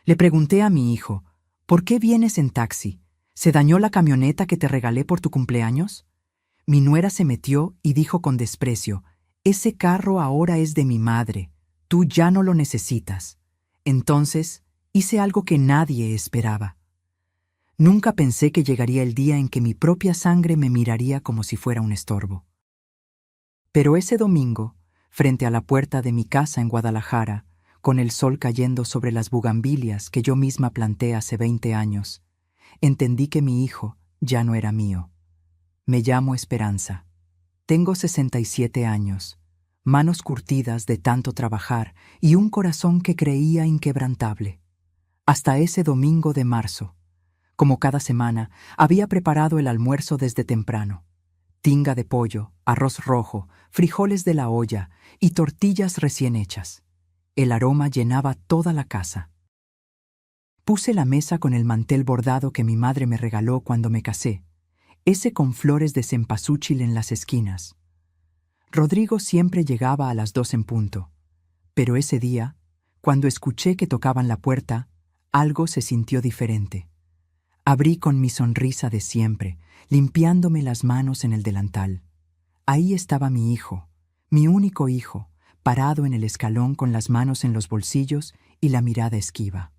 Le pregunté a mi hijo, ¿por qué vienes en taxi? ¿Se dañó la camioneta que te regalé por tu cumpleaños? Mi nuera se metió y dijo con desprecio, ese carro ahora es de mi madre, tú ya no lo necesitas. Entonces, hice algo que nadie esperaba. Nunca pensé que llegaría el día en que mi propia sangre me miraría como si fuera un estorbo. Pero ese domingo, frente a la puerta de mi casa en Guadalajara, con el sol cayendo sobre las bugambilias que yo misma planté hace 20 años, entendí que mi hijo ya no era mío. Me llamo Esperanza. Tengo 67 años, manos curtidas de tanto trabajar y un corazón que creía inquebrantable. Hasta ese domingo de marzo, como cada semana, había preparado el almuerzo desde temprano. Tinga de pollo, arroz rojo, frijoles de la olla y tortillas recién hechas. El aroma llenaba toda la casa. Puse la mesa con el mantel bordado que mi madre me regaló cuando me casé, ese con flores de cempasúchil en las esquinas. Rodrigo siempre llegaba a las 2 en punto, pero ese día, cuando escuché que tocaban la puerta, algo se sintió diferente. Abrí con mi sonrisa de siempre, limpiándome las manos en el delantal. Ahí estaba mi hijo, mi único hijo, parado en el escalón con las manos en los bolsillos y la mirada esquiva.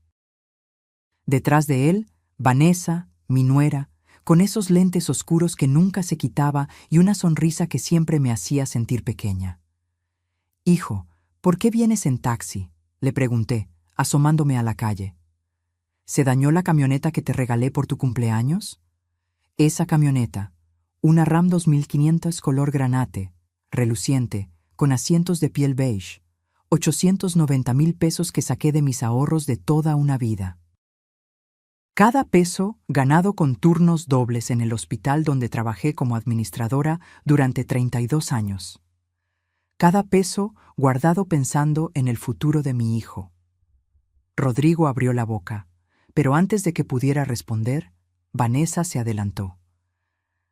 Detrás de él, Vanessa, mi nuera, con esos lentes oscuros que nunca se quitaba y una sonrisa que siempre me hacía sentir pequeña. «Hijo, ¿por qué vienes en taxi?», le pregunté, asomándome a la calle. «¿Se dañó la camioneta que te regalé por tu cumpleaños?». Esa camioneta, una Ram 2500 color granate, reluciente, con asientos de piel beige, 890,000 pesos que saqué de mis ahorros de toda una vida. Cada peso ganado con turnos dobles en el hospital donde trabajé como administradora durante 32 años. Cada peso guardado pensando en el futuro de mi hijo. Rodrigo abrió la boca, pero antes de que pudiera responder, Vanessa se adelantó.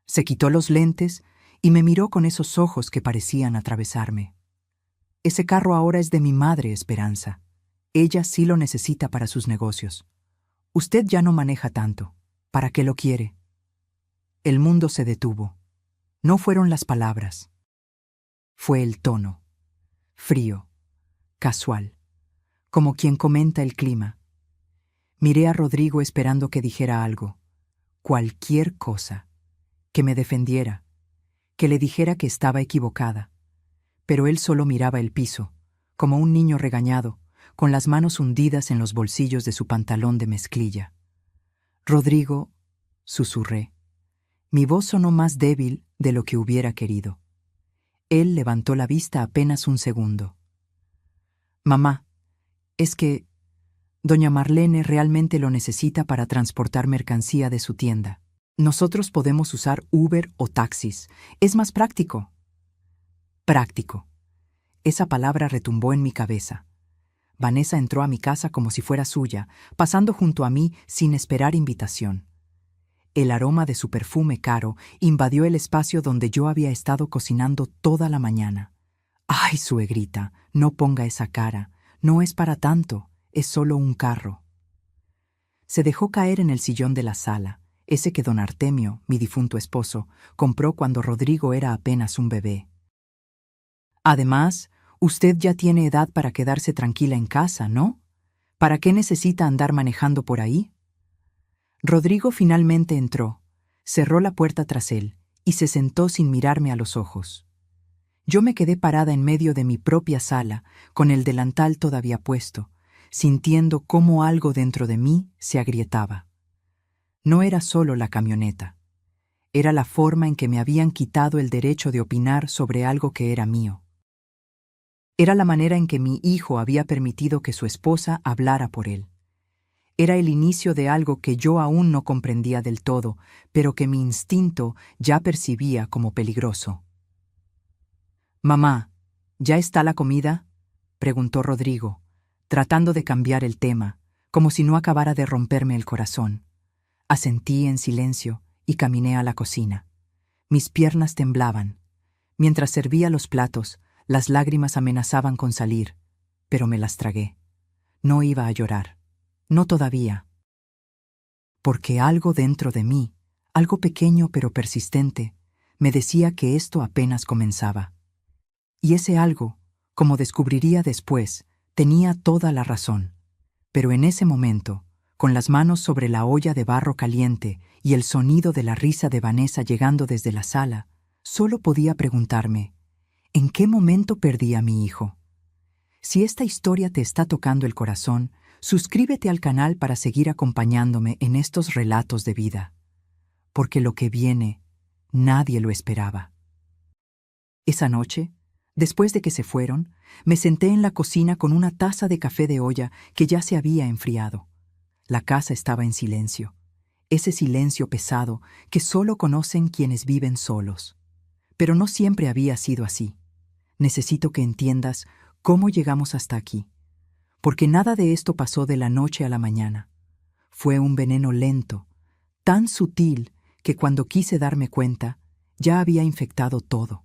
Se quitó los lentes y me miró con esos ojos que parecían atravesarme. Ese carro ahora es de mi madre, Esperanza. Ella sí lo necesita para sus negocios. Usted ya no maneja tanto. ¿Para qué lo quiere? El mundo se detuvo. No fueron las palabras. Fue el tono. Frío, casual, como quien comenta el clima. Miré a Rodrigo esperando que dijera algo. Cualquier cosa. Que me defendiera. Que le dijera que estaba equivocada. Pero él solo miraba el piso, como un niño regañado, con las manos hundidas en los bolsillos de su pantalón de mezclilla. «Rodrigo», susurré. Mi voz sonó más débil de lo que hubiera querido. Él levantó la vista apenas un segundo. «Mamá, es que doña Marlene realmente lo necesita para transportar mercancía de su tienda. Nosotros podemos usar Uber o taxis. Es más práctico». Práctico. Esa palabra retumbó en mi cabeza. Vanessa entró a mi casa como si fuera suya, pasando junto a mí sin esperar invitación. El aroma de su perfume caro invadió el espacio donde yo había estado cocinando toda la mañana. «Ay, suegrita, no ponga esa cara. No es para tanto, es solo un carro». Se dejó caer en el sillón de la sala, ese que don Artemio, mi difunto esposo, compró cuando Rodrigo era apenas un bebé. «Además, usted ya tiene edad para quedarse tranquila en casa, ¿no? ¿Para qué necesita andar manejando por ahí?». Rodrigo finalmente entró, cerró la puerta tras él y se sentó sin mirarme a los ojos. Yo me quedé parada en medio de mi propia sala, con el delantal todavía puesto, sintiendo cómo algo dentro de mí se agrietaba. No era solo la camioneta. Era la forma en que me habían quitado el derecho de opinar sobre algo que era mío. Era la manera en que mi hijo había permitido que su esposa hablara por él. Era el inicio de algo que yo aún no comprendía del todo, pero que mi instinto ya percibía como peligroso. «Mamá, ¿ya está la comida?», preguntó Rodrigo, tratando de cambiar el tema, como si no acabara de romperme el corazón. Asentí en silencio y caminé a la cocina. Mis piernas temblaban. Mientras servía los platos, las lágrimas amenazaban con salir, pero me las tragué. No iba a llorar. No todavía. Porque algo dentro de mí, algo pequeño pero persistente, me decía que esto apenas comenzaba. Y ese algo, como descubriría después, tenía toda la razón. Pero en ese momento, con las manos sobre la olla de barro caliente y el sonido de la risa de Vanessa llegando desde la sala, solo podía preguntarme, ¿en qué momento perdí a mi hijo? Si esta historia te está tocando el corazón, suscríbete al canal para seguir acompañándome en estos relatos de vida. Porque lo que viene, nadie lo esperaba. Esa noche, después de que se fueron, me senté en la cocina con una taza de café de olla que ya se había enfriado. La casa estaba en silencio, ese silencio pesado que solo conocen quienes viven solos. Pero no siempre había sido así. Necesito que entiendas cómo llegamos hasta aquí, porque nada de esto pasó de la noche a la mañana. Fue un veneno lento, tan sutil que cuando quise darme cuenta, ya había infectado todo.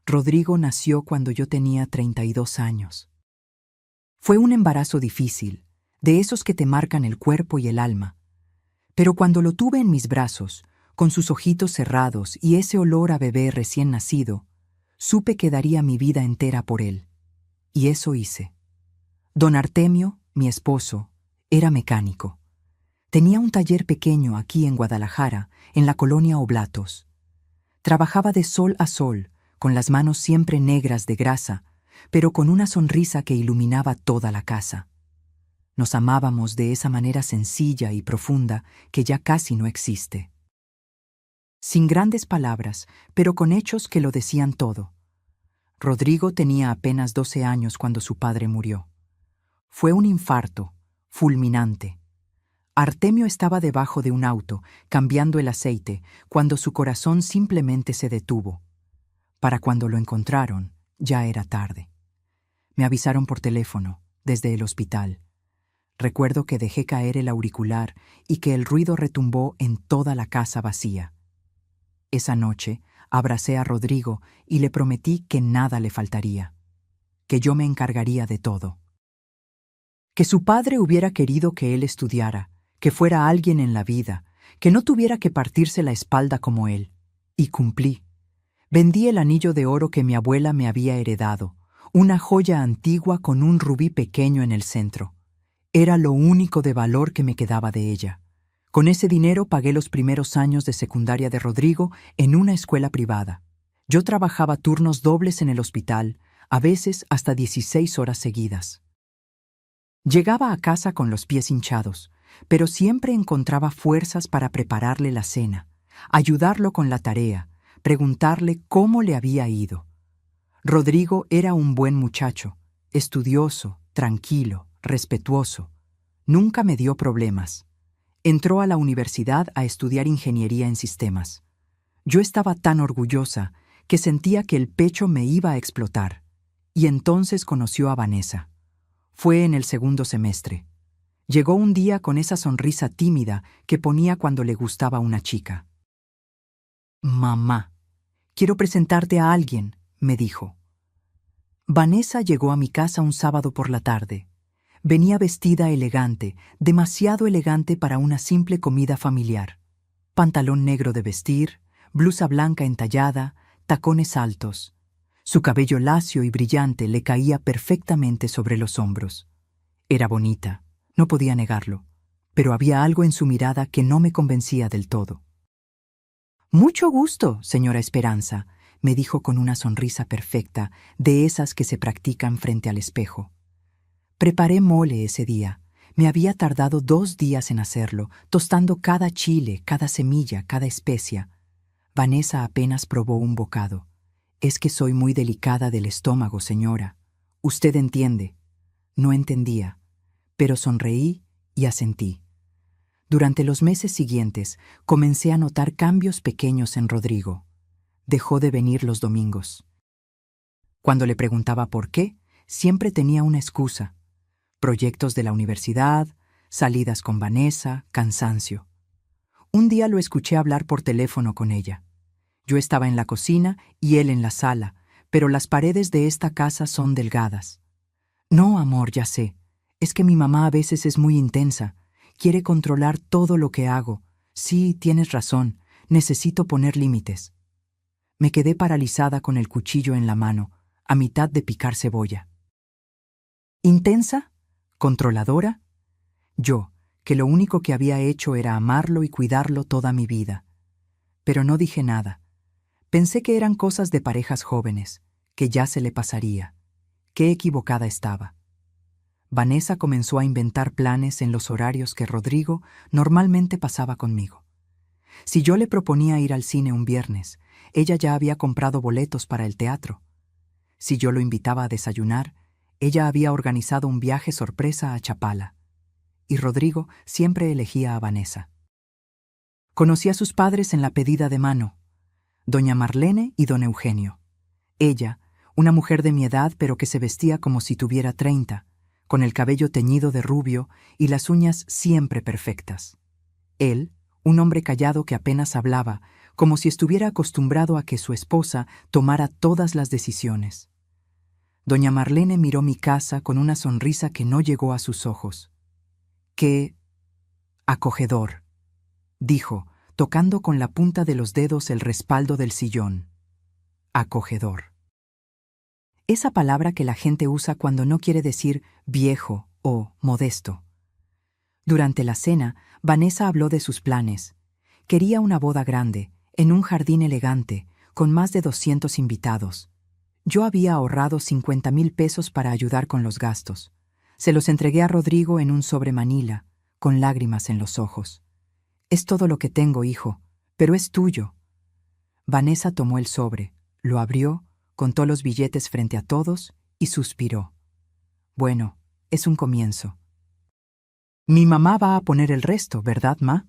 Rodrigo nació cuando yo tenía 32 años. Fue un embarazo difícil, de esos que te marcan el cuerpo y el alma. Pero cuando lo tuve en mis brazos, con sus ojitos cerrados y ese olor a bebé recién nacido, supe que daría mi vida entera por él. Y eso hice. Don Artemio, mi esposo, era mecánico. Tenía un taller pequeño aquí en Guadalajara, en la colonia Oblatos. Trabajaba de sol a sol, con las manos siempre negras de grasa, pero con una sonrisa que iluminaba toda la casa. Nos amábamos de esa manera sencilla y profunda que ya casi no existe. Sin grandes palabras, pero con hechos que lo decían todo. Rodrigo tenía apenas 12 años cuando su padre murió. Fue un infarto, fulminante. Artemio estaba debajo de un auto, cambiando el aceite, cuando su corazón simplemente se detuvo. Para cuando lo encontraron, ya era tarde. Me avisaron por teléfono, desde el hospital. Recuerdo que dejé caer el auricular y que el ruido retumbó en toda la casa vacía. Esa noche, abracé a Rodrigo y le prometí que nada le faltaría, que yo me encargaría de todo. Que su padre hubiera querido que él estudiara, que fuera alguien en la vida, que no tuviera que partirse la espalda como él. Y cumplí. Vendí el anillo de oro que mi abuela me había heredado, una joya antigua con un rubí pequeño en el centro. Era lo único de valor que me quedaba de ella. Con ese dinero pagué los primeros años de secundaria de Rodrigo en una escuela privada. Yo trabajaba turnos dobles en el hospital, a veces hasta 16 horas seguidas. Llegaba a casa con los pies hinchados, pero siempre encontraba fuerzas para prepararle la cena, ayudarlo con la tarea, preguntarle cómo le había ido. Rodrigo era un buen muchacho, estudioso, tranquilo, respetuoso. Nunca me dio problemas. Entró a la universidad a estudiar ingeniería en sistemas. Yo estaba tan orgullosa que sentía que el pecho me iba a explotar. Y entonces conoció a Vanessa. Fue en el segundo semestre. Llegó un día con esa sonrisa tímida que ponía cuando le gustaba una chica. «Mamá, quiero presentarte a alguien», me dijo. Vanessa llegó a mi casa un sábado por la tarde. Venía vestida elegante, demasiado elegante para una simple comida familiar. Pantalón negro de vestir, blusa blanca entallada, tacones altos. Su cabello lacio y brillante le caía perfectamente sobre los hombros. Era bonita, no podía negarlo, pero había algo en su mirada que no me convencía del todo. «Mucho gusto, señora Esperanza», me dijo con una sonrisa perfecta, de esas que se practican frente al espejo. Preparé mole ese día. Me había tardado 2 días en hacerlo, tostando cada chile, cada semilla, cada especia. Vanessa apenas probó un bocado. «Es que soy muy delicada del estómago, señora. Usted entiende». No entendía, pero sonreí y asentí. Durante los meses siguientes, comencé a notar cambios pequeños en Rodrigo. Dejó de venir los domingos. Cuando le preguntaba por qué, siempre tenía una excusa. Proyectos de la universidad, salidas con Vanessa, cansancio. Un día lo escuché hablar por teléfono con ella. Yo estaba en la cocina y él en la sala, pero las paredes de esta casa son delgadas. «No, amor, ya sé. Es que mi mamá a veces es muy intensa. Quiere controlar todo lo que hago. Sí, tienes razón. Necesito poner límites. Me quedé paralizada con el cuchillo en la mano, a mitad de picar cebolla. ¿Intensa? ¿Controladora? Yo, que lo único que había hecho era amarlo y cuidarlo toda mi vida. Pero no dije nada. Pensé que eran cosas de parejas jóvenes, que ya se le pasaría. Qué equivocada estaba. Vanessa comenzó a inventar planes en los horarios que Rodrigo normalmente pasaba conmigo. Si yo le proponía ir al cine un viernes, ella ya había comprado boletos para el teatro. Si yo lo invitaba a desayunar, ella había organizado un viaje sorpresa a Chapala. Y Rodrigo siempre elegía a Vanessa. Conocí a sus padres en la pedida de mano, doña Marlene y don Eugenio. Ella, una mujer de mi edad pero que se vestía como si tuviera 30, con el cabello teñido de rubio y las uñas siempre perfectas. Él, un hombre callado que apenas hablaba, como si estuviera acostumbrado a que su esposa tomara todas las decisiones. Doña Marlene miró mi casa con una sonrisa que no llegó a sus ojos. ¡Qué acogedor!, dijo, tocando con la punta de los dedos el respaldo del sillón. Acogedor. Esa palabra que la gente usa cuando no quiere decir viejo o modesto. Durante la cena, Vanessa habló de sus planes. Quería una boda grande, en un jardín elegante, con más de 200 invitados. Yo había ahorrado 50,000 pesos para ayudar con los gastos. Se los entregué a Rodrigo en un sobre manila, con lágrimas en los ojos. «Es todo lo que tengo, hijo, pero es tuyo». Vanessa tomó el sobre, lo abrió, contó los billetes frente a todos y suspiró. «Bueno, es un comienzo». «Mi mamá va a poner el resto, ¿verdad, ma?»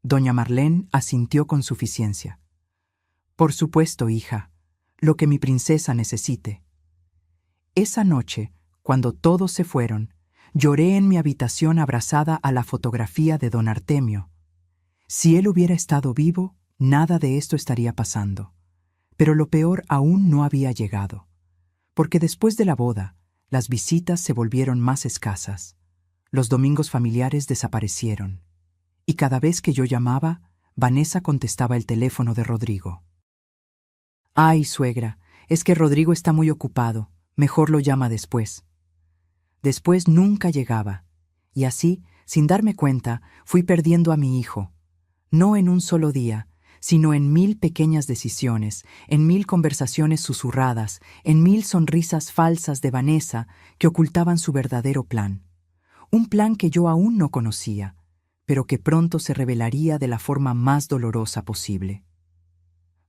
Doña Marlene asintió con suficiencia. «Por supuesto, hija, lo que mi princesa necesite». Esa noche, cuando todos se fueron, lloré en mi habitación abrazada a la fotografía de don Artemio. Si él hubiera estado vivo, nada de esto estaría pasando. Pero lo peor aún no había llegado, porque después de la boda, las visitas se volvieron más escasas. Los domingos familiares desaparecieron, y cada vez que yo llamaba, Vanessa contestaba el teléfono de Rodrigo. «Ay, suegra, es que Rodrigo está muy ocupado, mejor lo llama después». Después nunca llegaba, y así, sin darme cuenta, fui perdiendo a mi hijo. No en un solo día, sino en 1000 pequeñas decisiones, en 1000 conversaciones susurradas, en 1000 sonrisas falsas de Vanessa que ocultaban su verdadero plan. Un plan que yo aún no conocía, pero que pronto se revelaría de la forma más dolorosa posible.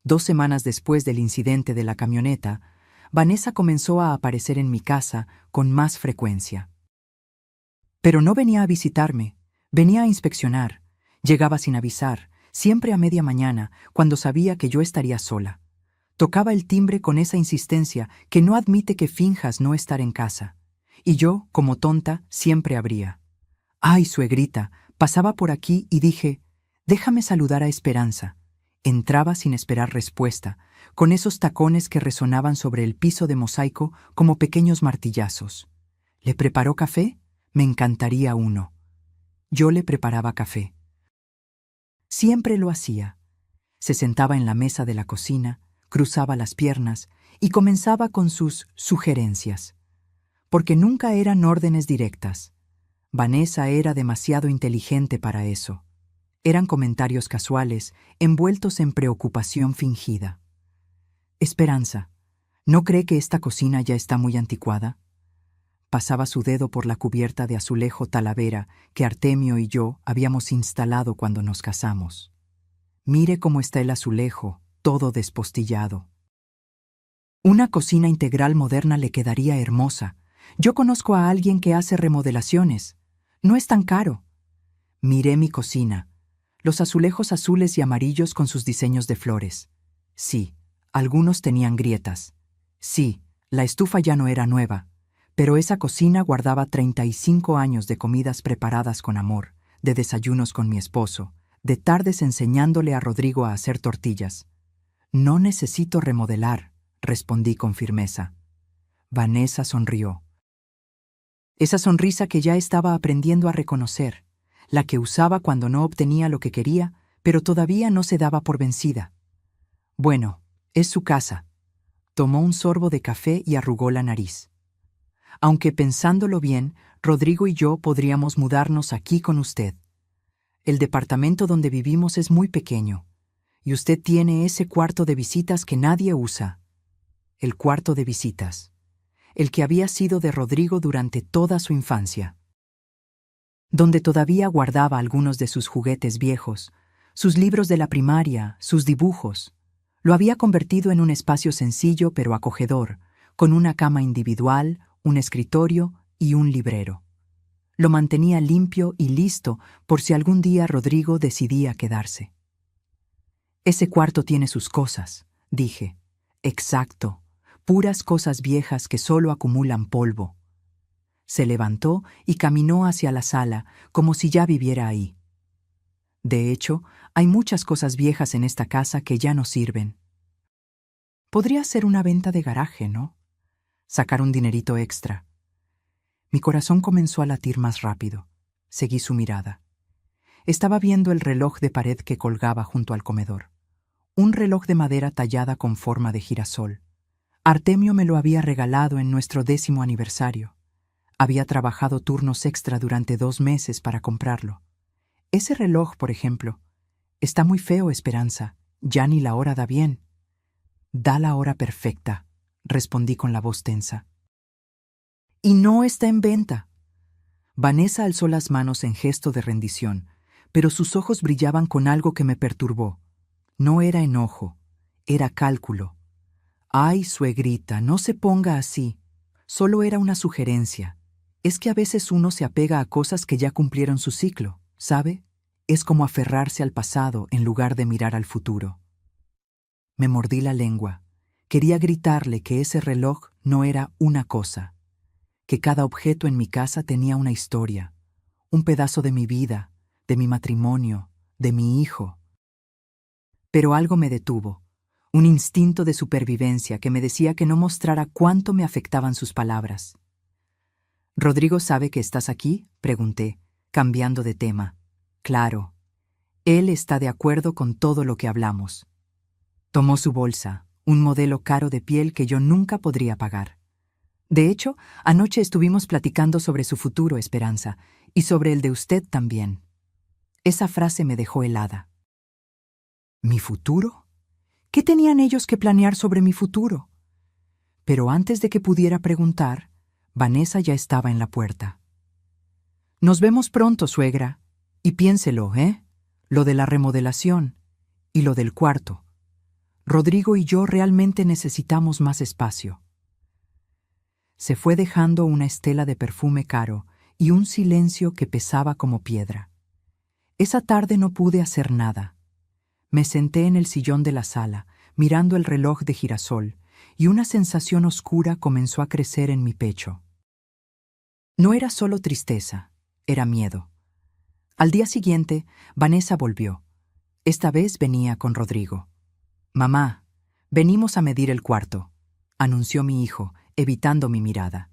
2 semanas después del incidente de la camioneta, Vanessa comenzó a aparecer en mi casa con más frecuencia. Pero no venía a visitarme, venía a inspeccionar. Llegaba sin avisar, siempre a media mañana, cuando sabía que yo estaría sola. Tocaba el timbre con esa insistencia que no admite que finjas no estar en casa. Y yo, como tonta, siempre abría. «Ay, suegrita», pasaba por aquí y dije, «Déjame saludar a Esperanza». Entraba sin esperar respuesta, con esos tacones que resonaban sobre el piso de mosaico como pequeños martillazos. ¿Le preparó café? Me encantaría uno. Yo le preparaba café. Siempre lo hacía. Se sentaba en la mesa de la cocina, cruzaba las piernas y comenzaba con sus sugerencias. Porque nunca eran órdenes directas. Vanessa era demasiado inteligente para eso. Eran comentarios casuales, envueltos en preocupación fingida. «Esperanza, ¿no cree que esta cocina ya está muy anticuada?» Pasaba su dedo por la cubierta de azulejo talavera que Artemio y yo habíamos instalado cuando nos casamos. «Mire cómo está el azulejo, todo despostillado. Una cocina integral moderna le quedaría hermosa. Yo conozco a alguien que hace remodelaciones. No es tan caro». Miré mi cocina. Los azulejos azules y amarillos con sus diseños de flores. Sí, algunos tenían grietas. Sí, la estufa ya no era nueva, pero esa cocina guardaba 35 años de comidas preparadas con amor, de desayunos con mi esposo, de tardes enseñándole a Rodrigo a hacer tortillas. «No necesito remodelar», respondí con firmeza. Vanessa sonrió. Esa sonrisa que ya estaba aprendiendo a reconocer, la que usaba cuando no obtenía lo que quería, pero todavía no se daba por vencida. Bueno, es su casa. Tomó un sorbo de café y arrugó la nariz. Aunque pensándolo bien, Rodrigo y yo podríamos mudarnos aquí con usted. El departamento donde vivimos es muy pequeño, y usted tiene ese cuarto de visitas que nadie usa. El cuarto de visitas, el que había sido de Rodrigo durante toda su infancia, donde todavía guardaba algunos de sus juguetes viejos, sus libros de la primaria, sus dibujos. Lo había convertido en un espacio sencillo pero acogedor, con una cama individual, un escritorio y un librero. Lo mantenía limpio y listo por si algún día Rodrigo decidía quedarse. Ese cuarto tiene sus cosas, dije. Exacto, puras cosas viejas que solo acumulan polvo. Se levantó y caminó hacia la sala, como si ya viviera ahí. De hecho, hay muchas cosas viejas en esta casa que ya no sirven. Podría ser una venta de garaje, ¿no? Sacar un dinerito extra. Mi corazón comenzó a latir más rápido. Seguí su mirada. Estaba viendo el reloj de pared que colgaba junto al comedor. Un reloj de madera tallada con forma de girasol. Artemio me lo había regalado en nuestro 10º aniversario. Había trabajado turnos extra durante 2 meses para comprarlo. Ese reloj, por ejemplo, está muy feo, Esperanza. Ya ni la hora da bien. Da la hora perfecta, respondí con la voz tensa. Y no está en venta. Vanessa alzó las manos en gesto de rendición, pero sus ojos brillaban con algo que me perturbó. No era enojo, era cálculo. Ay, suegrita, no se ponga así. Solo era una sugerencia. Es que a veces uno se apega a cosas que ya cumplieron su ciclo, ¿sabe? Es como aferrarse al pasado en lugar de mirar al futuro. Me mordí la lengua. Quería gritarle que ese reloj no era una cosa, que cada objeto en mi casa tenía una historia, un pedazo de mi vida, de mi matrimonio, de mi hijo. Pero algo me detuvo, un instinto de supervivencia que me decía que no mostrara cuánto me afectaban sus palabras. ¿Rodrigo sabe que estás aquí?, pregunté, cambiando de tema. Claro. Él está de acuerdo con todo lo que hablamos. Tomó su bolsa, un modelo caro de piel que yo nunca podría pagar. De hecho, anoche estuvimos platicando sobre su futuro, Esperanza, y sobre el de usted también. Esa frase me dejó helada. ¿Mi futuro? ¿Qué tenían ellos que planear sobre mi futuro? Pero antes de que pudiera preguntar, Vanessa ya estaba en la puerta. Nos vemos pronto, suegra. Y piénselo, ¿eh? Lo de la remodelación y lo del cuarto. Rodrigo y yo realmente necesitamos más espacio. Se fue dejando una estela de perfume caro y un silencio que pesaba como piedra. Esa tarde no pude hacer nada. Me senté en el sillón de la sala, mirando el reloj de girasol, y una sensación oscura comenzó a crecer en mi pecho. No era solo tristeza, era miedo. Al día siguiente, Vanessa volvió. Esta vez venía con Rodrigo. «Mamá, venimos a medir el cuarto», anunció mi hijo, evitando mi mirada.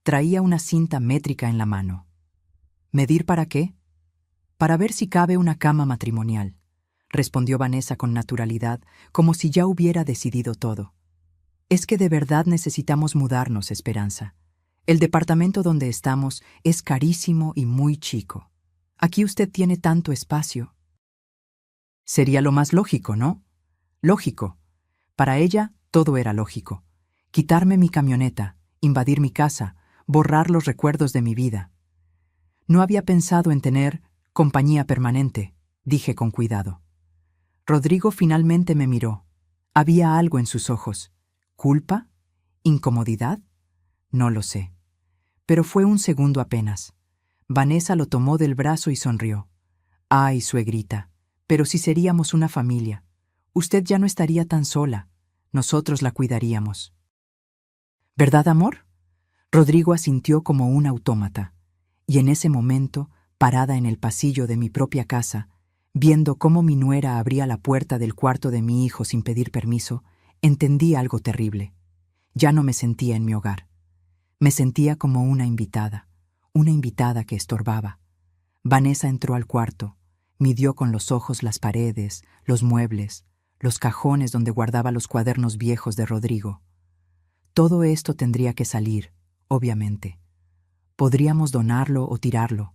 Traía una cinta métrica en la mano. ¿Medir para qué? Para ver si cabe una cama matrimonial, respondió Vanessa con naturalidad, como si ya hubiera decidido todo. Es que de verdad necesitamos mudarnos, Esperanza. El departamento donde estamos es carísimo y muy chico. Aquí usted tiene tanto espacio. Sería lo más lógico, ¿no? Lógico. Para ella, todo era lógico. Quitarme mi camioneta, invadir mi casa, borrar los recuerdos de mi vida. No había pensado en tener compañía permanente, dije con cuidado. Rodrigo finalmente me miró. Había algo en sus ojos. ¿Culpa? ¿Incomodidad? No lo sé. Pero fue un segundo apenas. Vanessa lo tomó del brazo y sonrió. Ay, suegrita, pero si seríamos una familia. Usted ya no estaría tan sola. Nosotros la cuidaríamos. ¿Verdad, amor? Rodrigo asintió como un autómata. Y en ese momento, parada en el pasillo de mi propia casa, viendo cómo mi nuera abría la puerta del cuarto de mi hijo sin pedir permiso, entendí algo terrible. Ya no me sentía en mi hogar. Me sentía como una invitada, una invitada que estorbaba. Vanessa entró al cuarto, midió con los ojos las paredes, los muebles, los cajones donde guardaba los cuadernos viejos de Rodrigo. Todo esto tendría que salir, obviamente. Podríamos donarlo o tirarlo.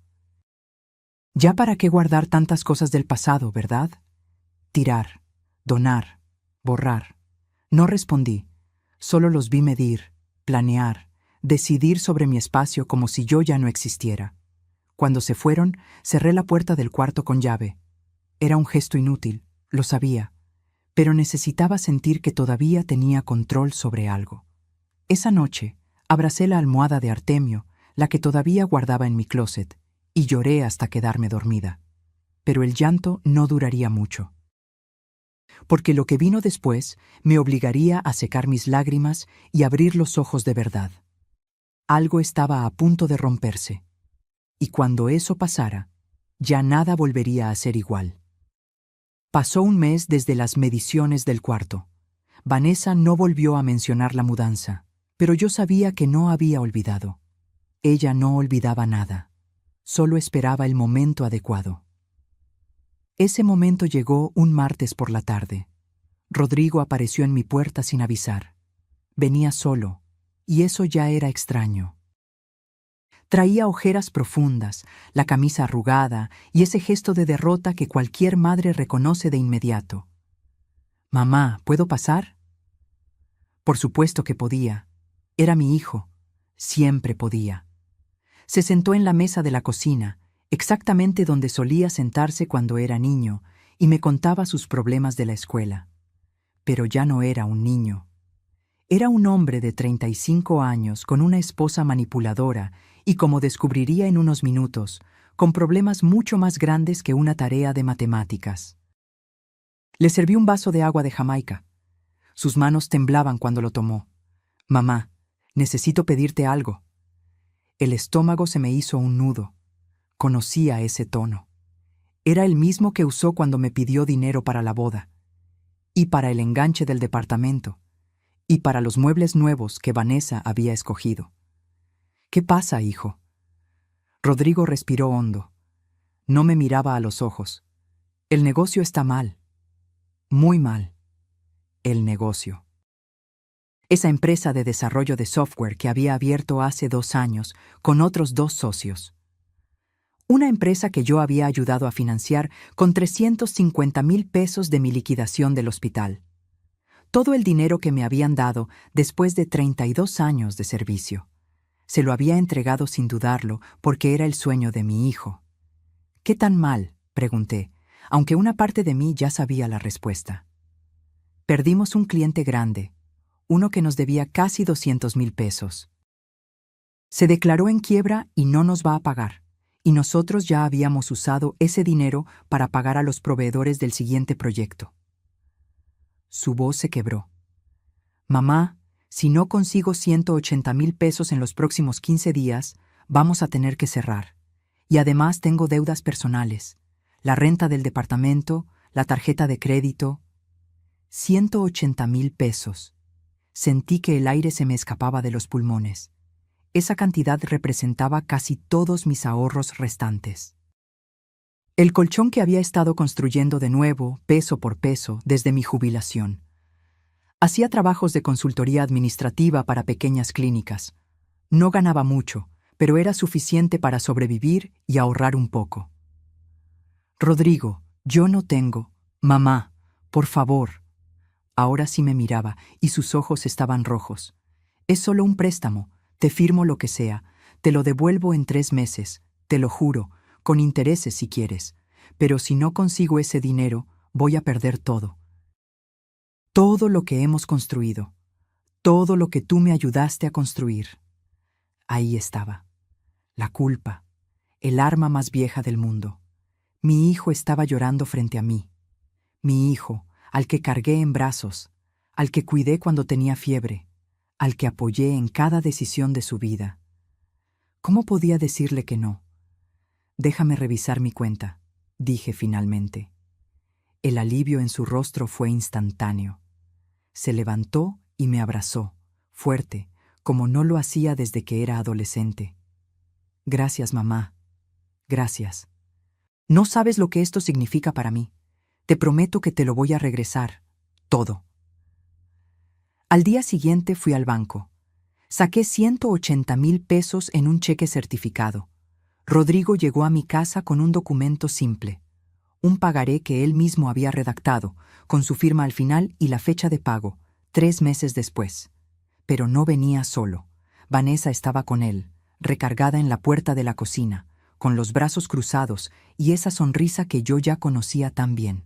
¿Ya para qué guardar tantas cosas del pasado, verdad? Tirar, donar, borrar. No respondí, solo los vi medir, planear, decidir sobre mi espacio como si yo ya no existiera. Cuando se fueron, cerré la puerta del cuarto con llave. Era un gesto inútil, lo sabía, pero necesitaba sentir que todavía tenía control sobre algo. Esa noche, abracé la almohada de Artemio, la que todavía guardaba en mi closet, y lloré hasta quedarme dormida. Pero el llanto no duraría mucho. Porque lo que vino después me obligaría a secar mis lágrimas y abrir los ojos de verdad. Algo estaba a punto de romperse. Y cuando eso pasara, ya nada volvería a ser igual. Pasó un mes desde las mediciones del cuarto. Vanessa no volvió a mencionar la mudanza, pero yo sabía que no había olvidado. Ella no olvidaba nada, solo esperaba el momento adecuado. Ese momento llegó un martes por la tarde. Rodrigo apareció en mi puerta sin avisar. Venía solo, y eso ya era extraño. Traía ojeras profundas, la camisa arrugada y ese gesto de derrota que cualquier madre reconoce de inmediato. «Mamá, ¿puedo pasar?» Por supuesto que podía. Era mi hijo. Siempre podía. Se sentó en la mesa de la cocina, exactamente donde solía sentarse cuando era niño, y me contaba sus problemas de la escuela. Pero ya no era un niño. Era un hombre de 35 años con una esposa manipuladora y, como descubriría en unos minutos, con problemas mucho más grandes que una tarea de matemáticas. Le serví un vaso de agua de Jamaica. Sus manos temblaban cuando lo tomó. «Mamá, necesito pedirte algo». El estómago se me hizo un nudo. Conocía ese tono. Era el mismo que usó cuando me pidió dinero para la boda, y para el enganche del departamento, y para los muebles nuevos que Vanessa había escogido. «¿Qué pasa, hijo?» Rodrigo respiró hondo. No me miraba a los ojos. «El negocio está mal. Muy mal. El negocio». Esa empresa de desarrollo de software que había abierto hace 2 años con otros 2 socios. Una empresa que yo había ayudado a financiar con 350,000 pesos de mi liquidación del hospital. Todo el dinero que me habían dado después de 32 años de servicio. Se lo había entregado sin dudarlo porque era el sueño de mi hijo. «¿Qué tan mal?», pregunté, aunque una parte de mí ya sabía la respuesta. Perdimos un cliente grande, uno que nos debía casi 200,000 pesos. Se declaró en quiebra y no nos va a pagar, y nosotros ya habíamos usado ese dinero para pagar a los proveedores del siguiente proyecto. Su voz se quebró. «Mamá, si no consigo 180,000 pesos en los próximos 15 días, vamos a tener que cerrar. Y además tengo deudas personales, la renta del departamento, la tarjeta de crédito». 180,000 pesos. Sentí que el aire se me escapaba de los pulmones. Esa cantidad representaba casi todos mis ahorros restantes. El colchón que había estado construyendo de nuevo, peso por peso, desde mi jubilación. Hacía trabajos de consultoría administrativa para pequeñas clínicas. No ganaba mucho, pero era suficiente para sobrevivir y ahorrar un poco. «Rodrigo, yo no tengo. Mamá, por favor». Ahora sí me miraba y sus ojos estaban rojos. «Es solo un préstamo. Te firmo lo que sea. Te lo devuelvo en 3 meses. Te lo juro, con intereses si quieres. Pero si no consigo ese dinero, voy a perder todo. Todo lo que hemos construido. Todo lo que tú me ayudaste a construir». Ahí estaba. La culpa. El arma más vieja del mundo. Mi hijo estaba llorando frente a mí. Mi hijo, al que cargué en brazos, al que cuidé cuando tenía fiebre, al que apoyé en cada decisión de su vida. ¿Cómo podía decirle que no? «Déjame revisar mi cuenta», dije finalmente. El alivio en su rostro fue instantáneo. Se levantó y me abrazó, fuerte, como no lo hacía desde que era adolescente. Gracias, mamá. Gracias. No sabes lo que esto significa para mí. Te prometo que te lo voy a regresar. Todo. Al día siguiente fui al banco. Saqué 180,000 pesos en un cheque certificado. Rodrigo llegó a mi casa con un documento simple. Un pagaré que él mismo había redactado, con su firma al final y la fecha de pago, 3 meses después. Pero no venía solo. Vanessa estaba con él, recargada en la puerta de la cocina, con los brazos cruzados y esa sonrisa que yo ya conocía tan bien.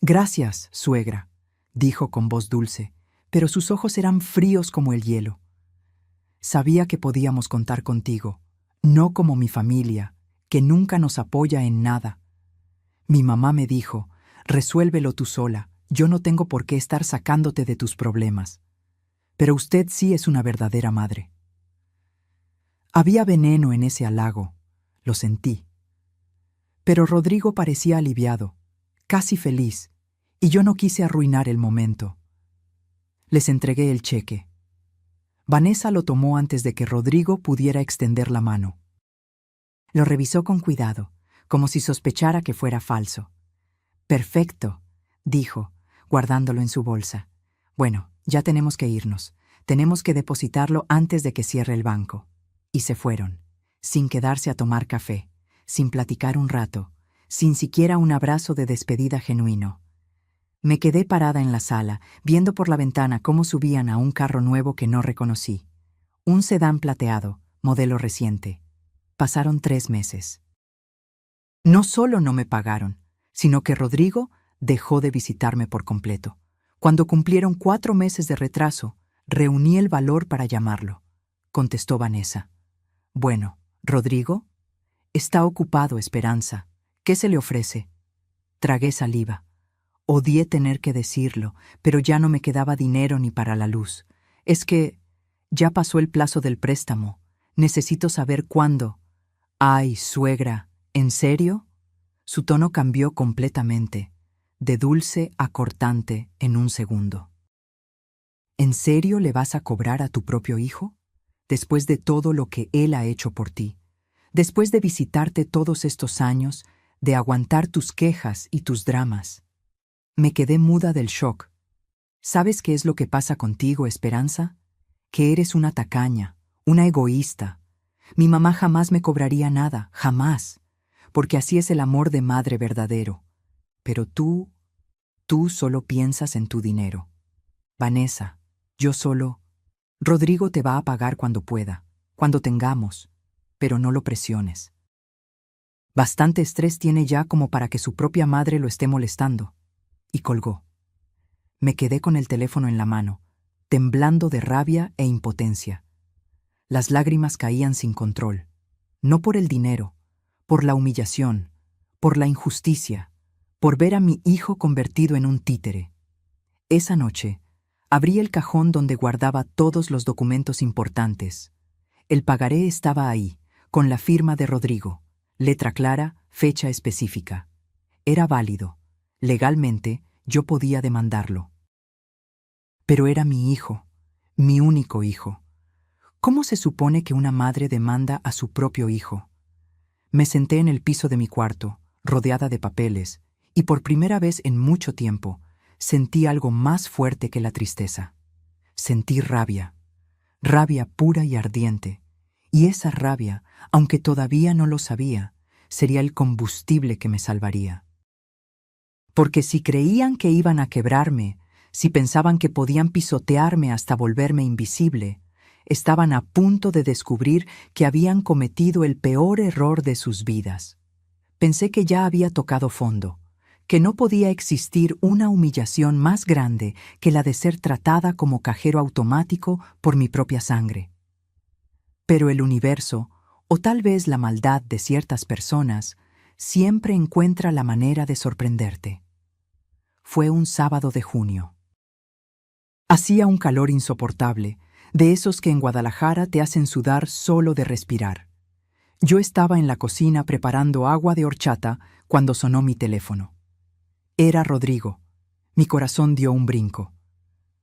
Gracias, suegra, dijo con voz dulce, pero sus ojos eran fríos como el hielo. Sabía que podíamos contar contigo, no como mi familia, que nunca nos apoya en nada. Mi mamá me dijo, resuélvelo tú sola, yo no tengo por qué estar sacándote de tus problemas. Pero usted sí es una verdadera madre. Había veneno en ese halago, lo sentí. Pero Rodrigo parecía aliviado, casi feliz, y yo no quise arruinar el momento. Les entregué el cheque. Vanessa lo tomó antes de que Rodrigo pudiera extender la mano. Lo revisó con cuidado, como si sospechara que fuera falso. Perfecto, dijo, guardándolo en su bolsa. Bueno, ya tenemos que irnos. Tenemos que depositarlo antes de que cierre el banco. Y se fueron, sin quedarse a tomar café, sin platicar un rato, sin siquiera un abrazo de despedida genuino. Me quedé parada en la sala, viendo por la ventana cómo subían a un carro nuevo que no reconocí. Un sedán plateado, modelo reciente. Pasaron 3 meses. No solo no me pagaron, sino que Rodrigo dejó de visitarme por completo. Cuando cumplieron 4 meses de retraso, reuní el valor para llamarlo. Contestó Vanessa. Bueno, Rodrigo, está ocupado, Esperanza. ¿Qué se le ofrece? Tragué saliva. Odié tener que decirlo, pero ya no me quedaba dinero ni para la luz. Es que ya pasó el plazo del préstamo. Necesito saber cuándo. Ay, suegra, ¿en serio? Su tono cambió completamente, de dulce a cortante en un segundo. ¿En serio le vas a cobrar a tu propio hijo? Después de todo lo que él ha hecho por ti, después de visitarte todos estos años, de aguantar tus quejas y tus dramas. Me quedé muda del shock. ¿Sabes qué es lo que pasa contigo, Esperanza? Que eres una tacaña, una egoísta. Mi mamá jamás me cobraría nada, jamás, porque así es el amor de madre verdadero. Pero tú solo piensas en tu dinero. Vanessa, yo solo... Rodrigo te va a pagar cuando pueda, cuando tengamos, pero no lo presiones. Bastante estrés tiene ya como para que su propia madre lo esté molestando. Y colgó. Me quedé con el teléfono en la mano, temblando de rabia e impotencia. Las lágrimas caían sin control, no por el dinero, por la humillación, por la injusticia, por ver a mi hijo convertido en un títere. Esa noche, abrí el cajón donde guardaba todos los documentos importantes. El pagaré estaba ahí, con la firma de Rodrigo, letra clara, fecha específica. Era válido. Legalmente, yo podía demandarlo. Pero era mi hijo, mi único hijo. ¿Cómo se supone que una madre demanda a su propio hijo? Me senté en el piso de mi cuarto, rodeada de papeles, y por primera vez en mucho tiempo, sentí algo más fuerte que la tristeza. Sentí rabia, rabia pura y ardiente, y esa rabia, aunque todavía no lo sabía, sería el combustible que me salvaría. Porque si creían que iban a quebrarme, si pensaban que podían pisotearme hasta volverme invisible, estaban a punto de descubrir que habían cometido el peor error de sus vidas. Pensé que ya había tocado fondo, que no podía existir una humillación más grande que la de ser tratada como cajero automático por mi propia sangre. Pero el universo, o tal vez la maldad de ciertas personas, siempre encuentra la manera de sorprenderte. Fue un sábado de junio. Hacía un calor insoportable, de esos que en Guadalajara te hacen sudar solo de respirar. Yo estaba en la cocina preparando agua de horchata cuando sonó mi teléfono. Era Rodrigo. Mi corazón dio un brinco.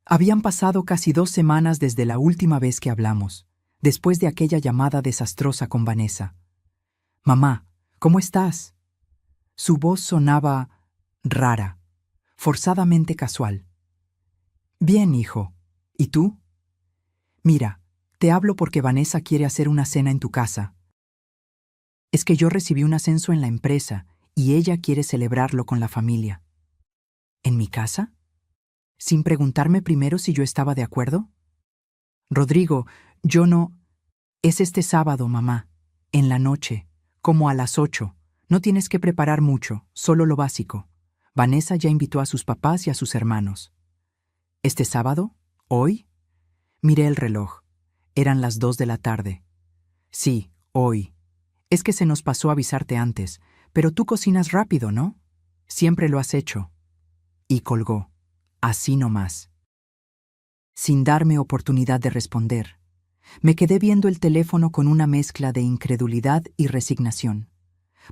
Habían pasado casi 2 semanas desde la última vez que hablamos, después de aquella llamada desastrosa con Vanessa. «Mamá, ¿cómo estás?» Su voz sonaba rara, forzadamente casual. «Bien, hijo. ¿Y tú?» «Mira, te hablo porque Vanessa quiere hacer una cena en tu casa. Es que yo recibí un ascenso en la empresa y ella quiere celebrarlo con la familia». «¿En mi casa? ¿Sin preguntarme primero si yo estaba de acuerdo?» «Rodrigo, yo no...» «Es este sábado, mamá, en la noche, como a las 8. No tienes que preparar mucho, solo lo básico. Vanessa ya invitó a sus papás y a sus hermanos». «¿Este sábado? ¿Hoy?» Miré el reloj. Eran las 2 de la tarde. «Sí, hoy. Es que se nos pasó avisarte antes, pero tú cocinas rápido, ¿no? Siempre lo has hecho». Y colgó, así nomás. Sin darme oportunidad de responder, me quedé viendo el teléfono con una mezcla de incredulidad y resignación.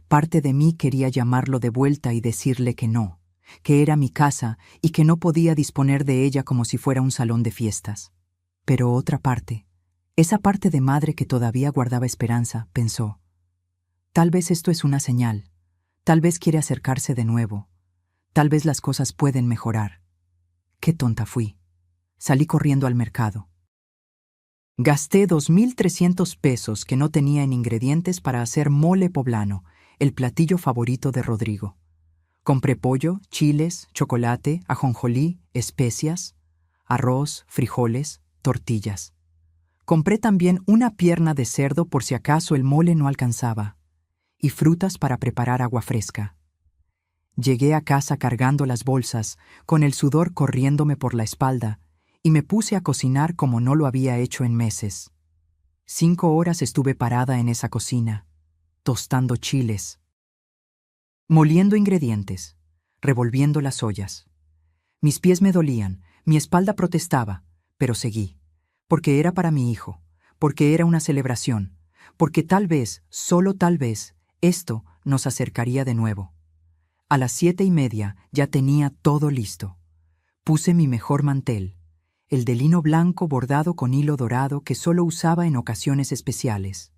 Parte de mí quería llamarlo de vuelta y decirle que no, que era mi casa y que no podía disponer de ella como si fuera un salón de fiestas. Pero otra parte, esa parte de madre que todavía guardaba esperanza, pensó: tal vez esto es una señal, tal vez quiere acercarse de nuevo, tal vez las cosas pueden mejorar. Qué tonta fui. Salí corriendo al mercado. Gasté 2.300 pesos que no tenía en ingredientes para hacer mole poblano, el platillo favorito de Rodrigo. Compré pollo, chiles, chocolate, ajonjolí, especias, arroz, frijoles, tortillas. Compré también una pierna de cerdo por si acaso el mole no alcanzaba, y frutas para preparar agua fresca. Llegué a casa cargando las bolsas, con el sudor corriéndome por la espalda, y me puse a cocinar como no lo había hecho en meses. 5 horas estuve parada en esa cocina, tostando chiles, moliendo ingredientes, revolviendo las ollas. Mis pies me dolían, mi espalda protestaba, pero seguí, porque era para mi hijo, porque era una celebración, porque tal vez, solo tal vez, esto nos acercaría de nuevo. A las 7:30 ya tenía todo listo. Puse mi mejor mantel, el de lino blanco bordado con hilo dorado que solo usaba en ocasiones especiales.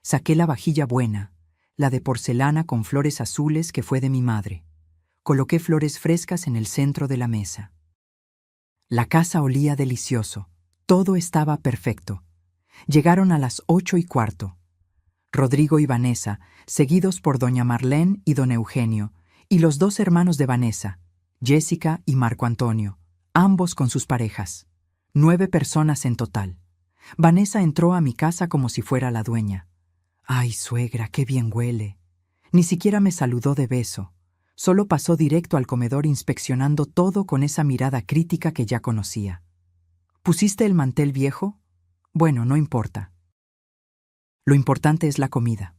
Saqué la vajilla buena, la de porcelana con flores azules que fue de mi madre. Coloqué flores frescas en el centro de la mesa. La casa olía delicioso. Todo estaba perfecto. Llegaron a las 8:15. Rodrigo y Vanessa, seguidos por doña Marlene y don Eugenio, y los 2 hermanos de Vanessa, Jessica y Marco Antonio, ambos con sus parejas. 9 personas en total. Vanessa entró a mi casa como si fuera la dueña. «Ay, suegra, qué bien huele». Ni siquiera me saludó de beso. Solo pasó directo al comedor inspeccionando todo con esa mirada crítica que ya conocía. «¿Pusiste el mantel viejo? Bueno, no importa. Lo importante es la comida».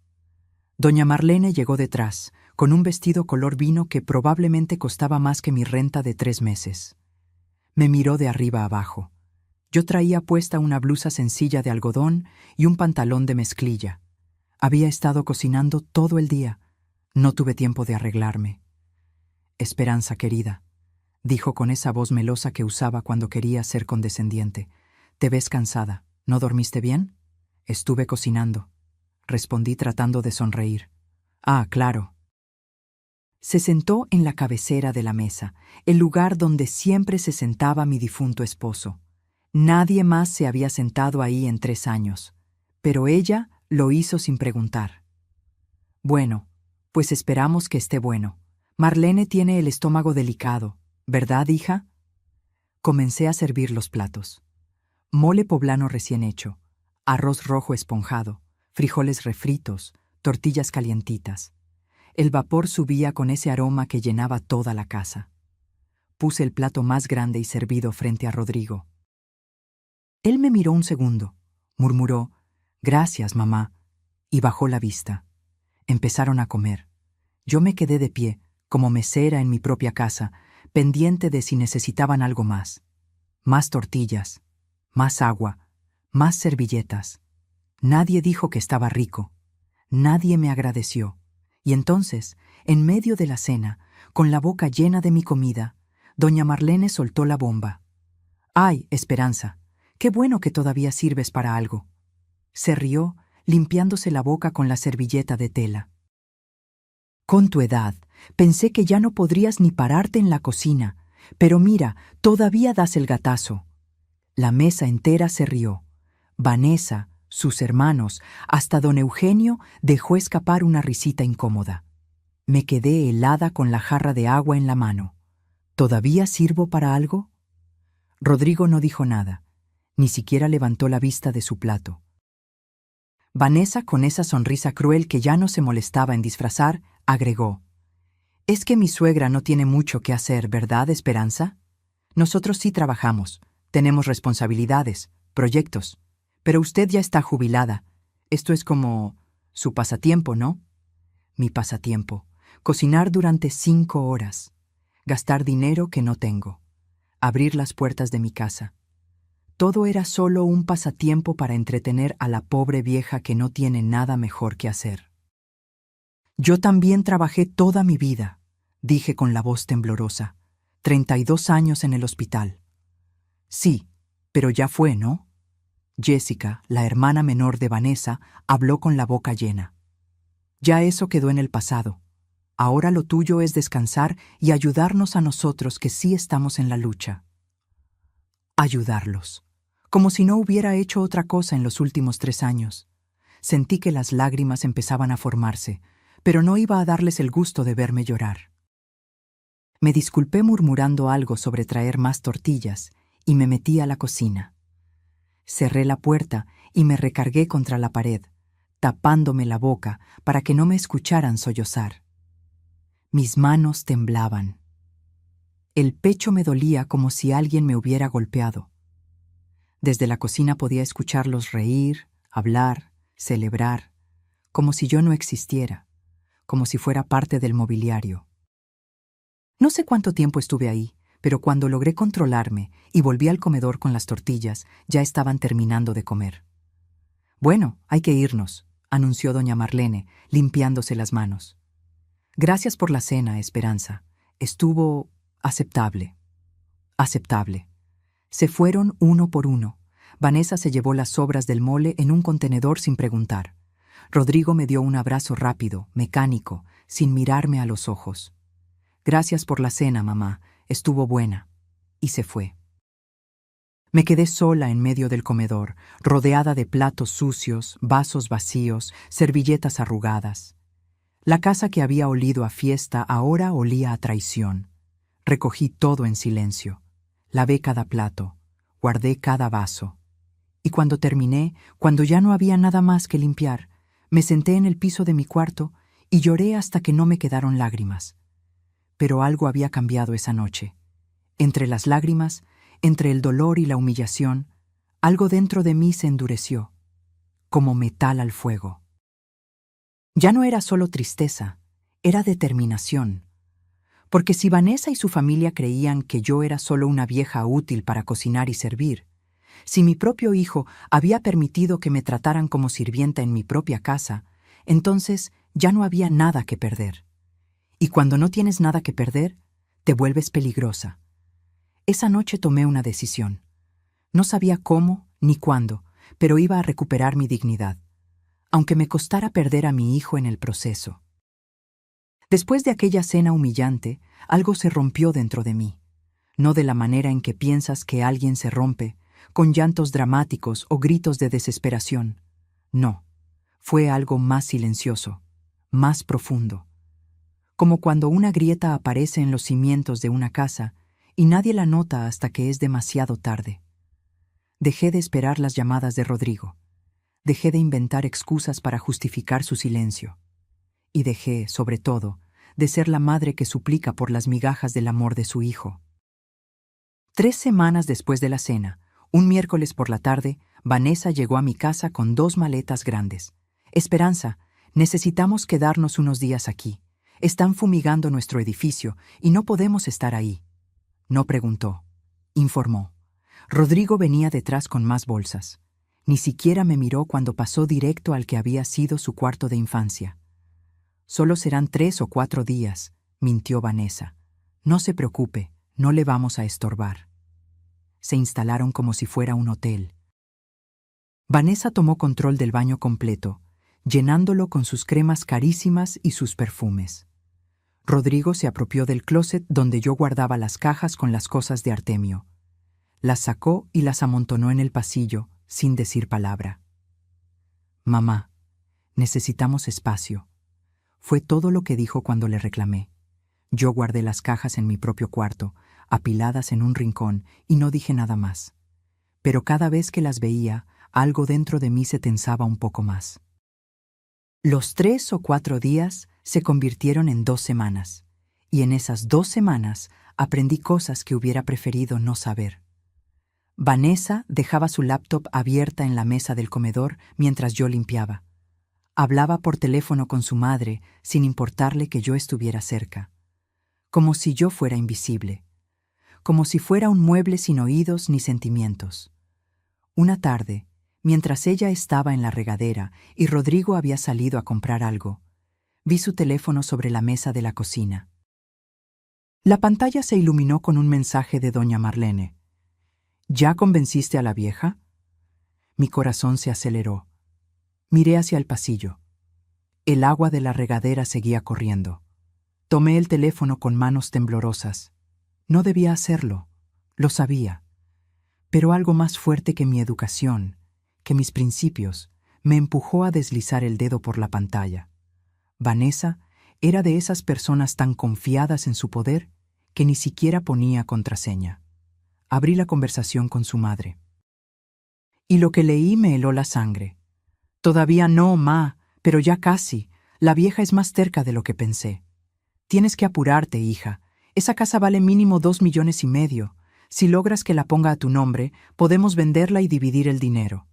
Doña Marlene llegó detrás, con un vestido color vino que probablemente costaba más que mi renta de 3 meses. Me miró de arriba abajo. Yo traía puesta una blusa sencilla de algodón y un pantalón de mezclilla. Había estado cocinando todo el día. No tuve tiempo de arreglarme. «Esperanza, querida», dijo con esa voz melosa que usaba cuando quería ser condescendiente. «Te ves cansada. ¿No dormiste bien?» «Estuve cocinando», respondí tratando de sonreír. «Ah, claro». Se sentó en la cabecera de la mesa, el lugar donde siempre se sentaba mi difunto esposo. Nadie más se había sentado ahí en 3 años, pero ella lo hizo sin preguntar. «Bueno, pues esperamos que esté bueno. Marlene tiene el estómago delicado, ¿verdad, hija?» Comencé a servir los platos. Mole poblano recién hecho, arroz rojo esponjado, frijoles refritos, tortillas calientitas. El vapor subía con ese aroma que llenaba toda la casa. Puse el plato más grande y servido frente a Rodrigo. Él me miró un segundo, murmuró: «Gracias, mamá», y bajó la vista. Empezaron a comer. Yo me quedé de pie, como mesera en mi propia casa, pendiente de si necesitaban algo más. Más tortillas, más agua, más servilletas. Nadie dijo que estaba rico. Nadie me agradeció. Y entonces, en medio de la cena, con la boca llena de mi comida, doña Marlene soltó la bomba. «Ay, Esperanza, qué bueno que todavía sirves para algo. Se rió, limpiándose la boca con la servilleta de tela. Con tu edad, pensé que ya no podrías ni pararte en la cocina, pero mira, todavía das el gatazo. La mesa entera se rió. Vanessa, sus hermanos, hasta don Eugenio dejó escapar una risita incómoda. Me quedé helada con la jarra de agua en la mano. ¿Todavía sirvo para algo? Rodrigo no dijo nada, ni siquiera levantó la vista de su plato. Vanessa, con esa sonrisa cruel que ya no se molestaba en disfrazar, agregó: «Es que mi suegra no tiene mucho que hacer, ¿verdad, Esperanza? Nosotros sí trabajamos, tenemos responsabilidades, proyectos, pero usted ya está jubilada. Esto es como su pasatiempo, ¿no?» Mi pasatiempo: cocinar durante 5 horas, gastar dinero que no tengo, abrir las puertas de mi casa. Todo era solo un pasatiempo para entretener a la pobre vieja que no tiene nada mejor que hacer. Yo también trabajé toda mi vida, dije con la voz temblorosa. 32 años en el hospital. Sí, pero ya fue, ¿no? Jessica, la hermana menor de Vanessa, habló con la boca llena. Ya eso quedó en el pasado. Ahora lo tuyo es descansar y ayudarnos a nosotros que sí estamos en la lucha. Ayudarlos. Como si no hubiera hecho otra cosa en los últimos 3 años. Sentí que las lágrimas empezaban a formarse, pero no iba a darles el gusto de verme llorar. Me disculpé murmurando algo sobre traer más tortillas y me metí a la cocina. Cerré la puerta y me recargué contra la pared, tapándome la boca para que no me escucharan sollozar. Mis manos temblaban. El pecho me dolía como si alguien me hubiera golpeado. Desde la cocina podía escucharlos reír, hablar, celebrar, como si yo no existiera, como si fuera parte del mobiliario. No sé cuánto tiempo estuve ahí, pero cuando logré controlarme y volví al comedor con las tortillas, ya estaban terminando de comer. «Bueno, hay que irnos», anunció doña Marlene, limpiándose las manos. «Gracias por la cena, Esperanza. Estuvo aceptable». Aceptable. Se fueron uno por uno. Vanessa se llevó las sobras del mole en un contenedor sin preguntar. Rodrigo me dio un abrazo rápido, mecánico, sin mirarme a los ojos. «Gracias por la cena, mamá. Estuvo buena». Y se fue. Me quedé sola en medio del comedor, rodeada de platos sucios, vasos vacíos, servilletas arrugadas. La casa que había olido a fiesta ahora olía a traición. Recogí todo en silencio. Lavé cada plato, guardé cada vaso. Y cuando terminé, cuando ya no había nada más que limpiar, me senté en el piso de mi cuarto y lloré hasta que no me quedaron lágrimas. Pero algo había cambiado esa noche. Entre las lágrimas, entre el dolor y la humillación, algo dentro de mí se endureció, como metal al fuego. Ya no era solo tristeza, era determinación. Porque si Vanessa y su familia creían que yo era solo una vieja útil para cocinar y servir, si mi propio hijo había permitido que me trataran como sirvienta en mi propia casa, entonces ya no había nada que perder. Y cuando no tienes nada que perder, te vuelves peligrosa. Esa noche tomé una decisión. No sabía cómo ni cuándo, pero iba a recuperar mi dignidad, aunque me costara perder a mi hijo en el proceso. Después de aquella cena humillante, algo se rompió dentro de mí. No de la manera en que piensas que alguien se rompe, con llantos dramáticos o gritos de desesperación. No, fue algo más silencioso, más profundo. Como cuando una grieta aparece en los cimientos de una casa y nadie la nota hasta que es demasiado tarde. Dejé de esperar las llamadas de Rodrigo. Dejé de inventar excusas para justificar su silencio. Y dejé, sobre todo, de ser la madre que suplica por las migajas del amor de su hijo. 3 semanas después de la cena, un miércoles por la tarde, Vanessa llegó a mi casa con 2 maletas grandes. «Esperanza, necesitamos quedarnos unos días aquí. Están fumigando nuestro edificio y no podemos estar ahí». No preguntó. Informó. Rodrigo venía detrás con más bolsas. Ni siquiera me miró cuando pasó directo al que había sido su cuarto de infancia. «Solo serán 3 o 4 días», mintió Vanessa. «No se preocupe, no le vamos a estorbar». Se instalaron como si fuera un hotel. Vanessa tomó control del baño completo, llenándolo con sus cremas carísimas y sus perfumes. Rodrigo se apropió del closet donde yo guardaba las cajas con las cosas de Artemio. Las sacó y las amontonó en el pasillo, sin decir palabra. «Mamá, necesitamos espacio», fue todo lo que dijo cuando le reclamé. Yo guardé las cajas en mi propio cuarto, apiladas en un rincón, y no dije nada más. Pero cada vez que las veía, algo dentro de mí se tensaba un poco más. Los 3 o 4 días se convirtieron en 2 semanas, y en esas 2 semanas aprendí cosas que hubiera preferido no saber. Vanessa dejaba su laptop abierta en la mesa del comedor mientras yo limpiaba. Hablaba por teléfono con su madre sin importarle que yo estuviera cerca. Como si yo fuera invisible. Como si fuera un mueble sin oídos ni sentimientos. Una tarde, mientras ella estaba en la regadera y Rodrigo había salido a comprar algo, vi su teléfono sobre la mesa de la cocina. La pantalla se iluminó con un mensaje de doña Marlene. «¿Ya convenciste a la vieja?» Mi corazón se aceleró. Miré hacia el pasillo. El agua de la regadera seguía corriendo. Tomé el teléfono con manos temblorosas. No debía hacerlo, lo sabía. Pero algo más fuerte que mi educación, que mis principios, me empujó a deslizar el dedo por la pantalla. Vanessa era de esas personas tan confiadas en su poder que ni siquiera ponía contraseña. Abrí la conversación con su madre. Y lo que leí me heló la sangre. «Todavía no, ma, pero ya casi. La vieja es más terca de lo que pensé. Tienes que apurarte, hija. Esa casa vale mínimo 2,5 millones. Si logras que la ponga a tu nombre, podemos venderla y dividir el dinero.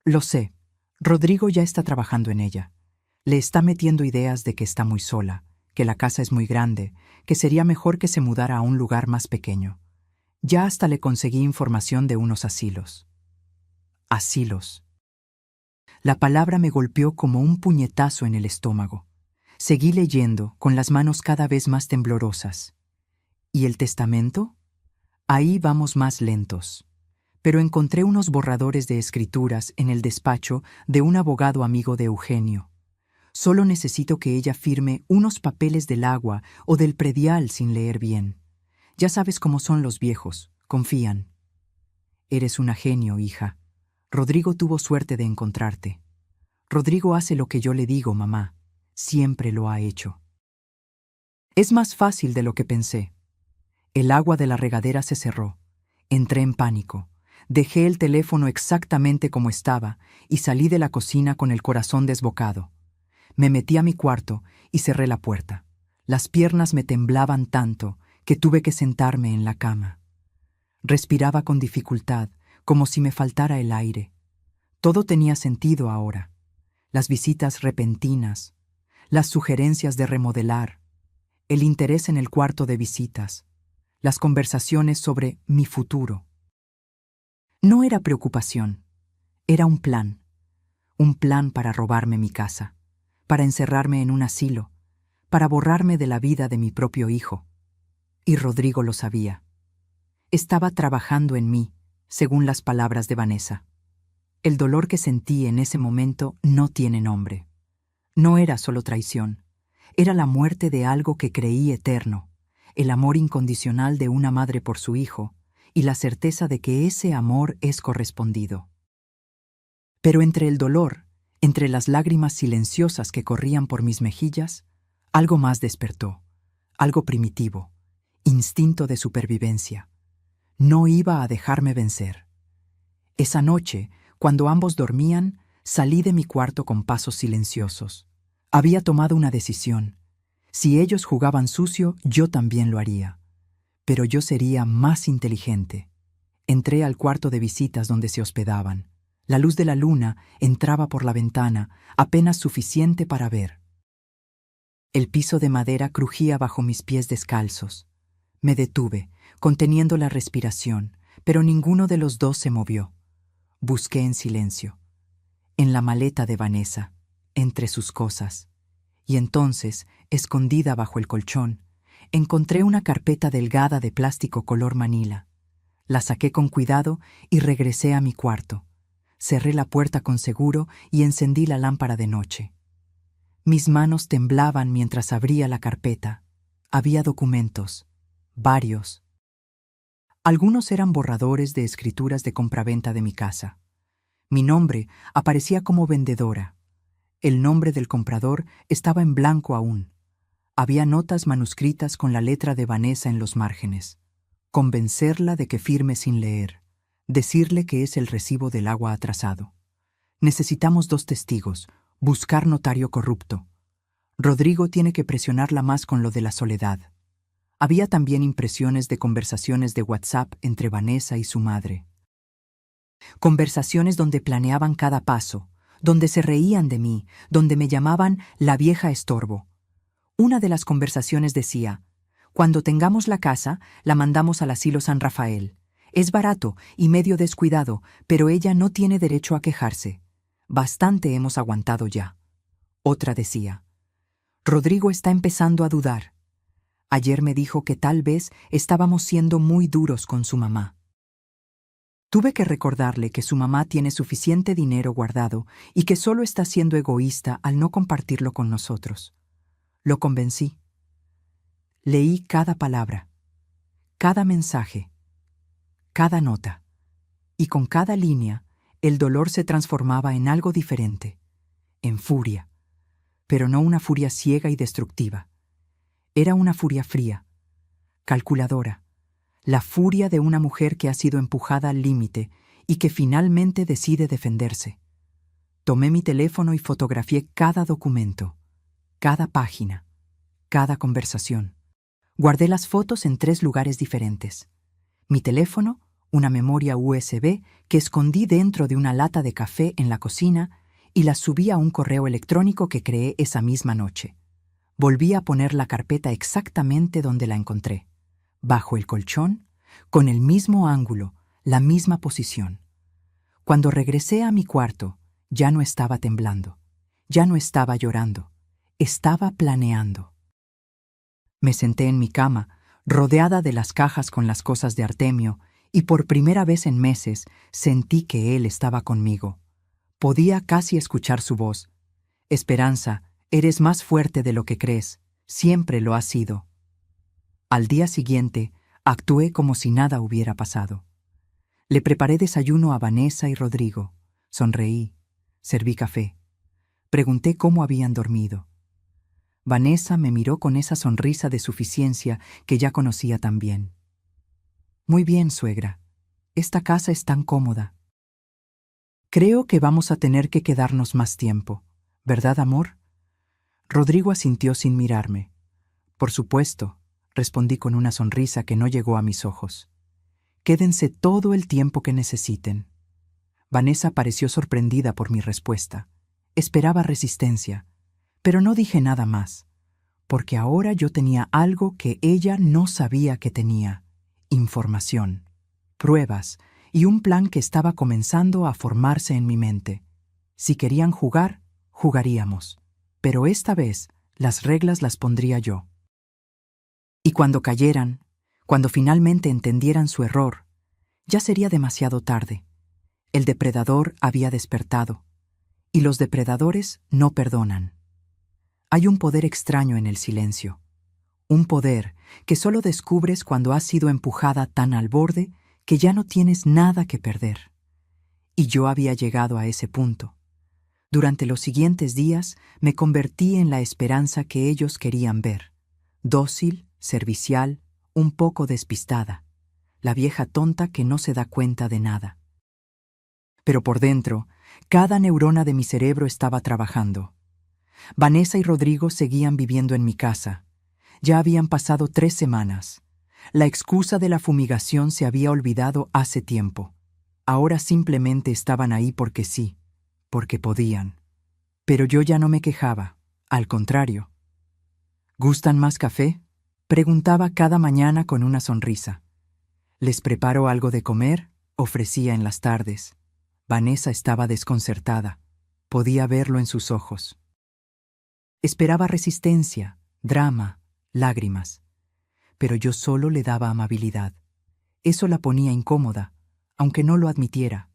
Lo sé. Rodrigo ya está trabajando en ella. Le está metiendo ideas de que está muy sola, que la casa es muy grande, que sería mejor que se mudara a un lugar más pequeño. Ya hasta le conseguí información de unos asilos». Asilos. La palabra me golpeó como un puñetazo en el estómago. Seguí leyendo, con las manos cada vez más temblorosas. ¿Y el testamento? Ahí vamos más lentos. Pero encontré unos borradores de escrituras en el despacho de un abogado amigo de Eugenio. Solo necesito que ella firme unos papeles del agua o del predial sin leer bien. Ya sabes cómo son los viejos, confían. Eres una genio, hija. Rodrigo tuvo suerte de encontrarte. Rodrigo hace lo que yo le digo, mamá. Siempre lo ha hecho. Es más fácil de lo que pensé. El agua de la regadera se cerró. Entré en pánico. Dejé el teléfono exactamente como estaba y salí de la cocina con el corazón desbocado. Me metí a mi cuarto y cerré la puerta. Las piernas me temblaban tanto que tuve que sentarme en la cama. Respiraba con dificultad, como si me faltara el aire. Todo tenía sentido ahora. Las visitas repentinas, las sugerencias de remodelar, el interés en el cuarto de visitas, las conversaciones sobre mi futuro. No era preocupación, era un plan para robarme mi casa, para encerrarme en un asilo, para borrarme de la vida de mi propio hijo. Y Rodrigo lo sabía. Estaba trabajando en mí, según las palabras de Vanessa. El dolor que sentí en ese momento no tiene nombre. No era solo traición, era la muerte de algo que creí eterno, el amor incondicional de una madre por su hijo y la certeza de que ese amor es correspondido. Pero entre el dolor, entre las lágrimas silenciosas que corrían por mis mejillas, algo más despertó, algo primitivo, instinto de supervivencia. No iba a dejarme vencer. Esa noche, cuando ambos dormían, salí de mi cuarto con pasos silenciosos. Había tomado una decisión. Si ellos jugaban sucio, yo también lo haría. Pero yo sería más inteligente. Entré al cuarto de visitas donde se hospedaban. La luz de la luna entraba por la ventana, apenas suficiente para ver. El piso de madera crujía bajo mis pies descalzos. Me detuve, conteniendo la respiración, pero ninguno de los dos se movió. Busqué en silencio, en la maleta de Vanessa, entre sus cosas. Y entonces, escondida bajo el colchón, encontré una carpeta delgada de plástico color manila. La saqué con cuidado y regresé a mi cuarto. cerré la puerta con seguro y encendí la lámpara de noche. Mis manos temblaban mientras abría la carpeta. Había documentos, varios. Algunos eran borradores de escrituras de compraventa de mi casa. Mi nombre aparecía como vendedora. El nombre del comprador estaba en blanco aún. Había notas manuscritas con la letra de Vanessa en los márgenes. Convencerla de que firme sin leer. Decirle que es el recibo del agua atrasado. Necesitamos 2 testigos. Buscar notario corrupto. Rodrigo tiene que presionarla más con lo de la soledad. Había también impresiones de conversaciones de WhatsApp entre Vanessa y su madre. Conversaciones donde planeaban cada paso, donde se reían de mí, donde me llamaban la vieja estorbo. Una de las conversaciones decía: cuando tengamos la casa, la mandamos al asilo San Rafael. Es barato y medio descuidado, pero ella no tiene derecho a quejarse. Bastante hemos aguantado ya. Otra decía: Rodrigo está empezando a dudar. Ayer me dijo que tal vez estábamos siendo muy duros con su mamá. Tuve que recordarle que su mamá tiene suficiente dinero guardado y que solo está siendo egoísta al no compartirlo con nosotros. Lo convencí. Leí cada palabra, cada mensaje, cada nota, y con cada línea el dolor se transformaba en algo diferente, en furia, pero no una furia ciega y destructiva. Era una furia fría, calculadora, la furia de una mujer que ha sido empujada al límite y que finalmente decide defenderse. Tomé mi teléfono y fotografié cada documento, cada página, cada conversación. Guardé las fotos en 3 lugares diferentes. Mi teléfono, una memoria USB que escondí dentro de una lata de café en la cocina y las subí a un correo electrónico que creé esa misma noche. Volví a poner la carpeta exactamente donde la encontré, bajo el colchón, con el mismo ángulo, la misma posición. Cuando regresé a mi cuarto, ya no estaba temblando, ya no estaba llorando, estaba planeando. Me senté en mi cama, rodeada de las cajas con las cosas de Artemio, y por primera vez en meses sentí que él estaba conmigo. Podía casi escuchar su voz. Esperanza, eres más fuerte de lo que crees, siempre lo has sido. Al día siguiente, actué como si nada hubiera pasado. Le preparé desayuno a Vanessa y Rodrigo. Sonreí, serví café. Pregunté cómo habían dormido. Vanessa me miró con esa sonrisa de suficiencia que ya conocía tan bien. Muy bien, suegra. Esta casa es tan cómoda. Creo que vamos a tener que quedarnos más tiempo, ¿verdad, amor? Rodrigo asintió sin mirarme. Por supuesto, respondí con una sonrisa que no llegó a mis ojos. Quédense todo el tiempo que necesiten. Vanessa pareció sorprendida por mi respuesta. Esperaba resistencia, pero no dije nada más, porque ahora yo tenía algo que ella no sabía que tenía: información, pruebas y un plan que estaba comenzando a formarse en mi mente. Si querían jugar, jugaríamos, pero esta vez las reglas las pondría yo. Y cuando cayeran, cuando finalmente entendieran su error, ya sería demasiado tarde. El depredador había despertado, y los depredadores no perdonan. Hay un poder extraño en el silencio, un poder que solo descubres cuando has sido empujada tan al borde que ya no tienes nada que perder. Y yo había llegado a ese punto. Durante los siguientes días me convertí en la esperanza que ellos querían ver, dócil, servicial, un poco despistada, la vieja tonta que no se da cuenta de nada. Pero por dentro, cada neurona de mi cerebro estaba trabajando. Vanessa y Rodrigo seguían viviendo en mi casa. Ya habían pasado 3 semanas. La excusa de la fumigación se había olvidado hace tiempo. Ahora simplemente estaban ahí porque sí, porque podían. Pero yo ya no me quejaba, al contrario. ¿Gustan más café?, preguntaba cada mañana con una sonrisa. ¿Les preparo algo de comer?, ofrecía en las tardes. Vanessa estaba desconcertada. Podía verlo en sus ojos. Esperaba resistencia, drama, lágrimas. Pero yo solo le daba amabilidad. Eso la ponía incómoda, aunque no lo admitiera.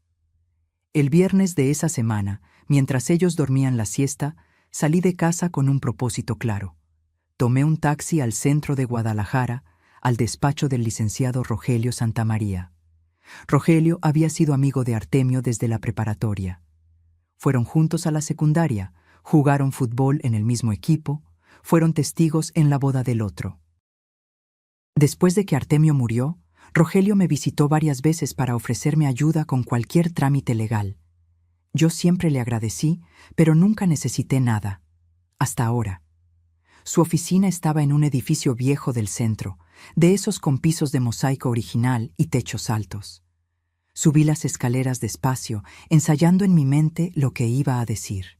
El viernes de esa semana, mientras ellos dormían la siesta, salí de casa con un propósito claro. Tomé un taxi al centro de Guadalajara, al despacho del licenciado Rogelio Santamaría. Rogelio había sido amigo de Artemio desde la preparatoria. Fueron juntos a la secundaria, jugaron fútbol en el mismo equipo, fueron testigos en la boda del otro. Después de que Artemio murió, Rogelio me visitó varias veces para ofrecerme ayuda con cualquier trámite legal. Yo siempre le agradecí, pero nunca necesité nada. Hasta ahora. Su oficina estaba en un edificio viejo del centro, de esos con pisos de mosaico original y techos altos. Subí las escaleras despacio, ensayando en mi mente lo que iba a decir.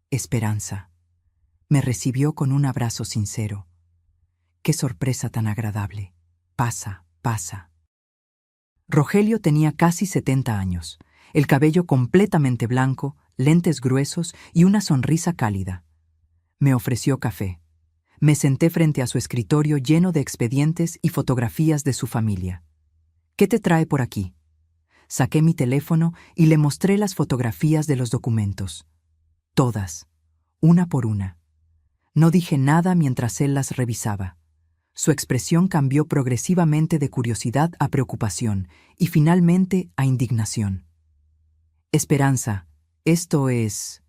Esperanza. Me recibió con un abrazo sincero. ¡Qué sorpresa tan agradable! Pasa, pasa. Rogelio tenía casi 70 años, el cabello completamente blanco, lentes gruesos y una sonrisa cálida. Me ofreció café. Me senté frente a su escritorio lleno de expedientes y fotografías de su familia. ¿Qué te trae por aquí? Saqué mi teléfono y le mostré las fotografías de los documentos. Todas, una por una. No dije nada mientras él las revisaba. Su expresión cambió progresivamente de curiosidad a preocupación y finalmente a indignación. Esperanza, esto es...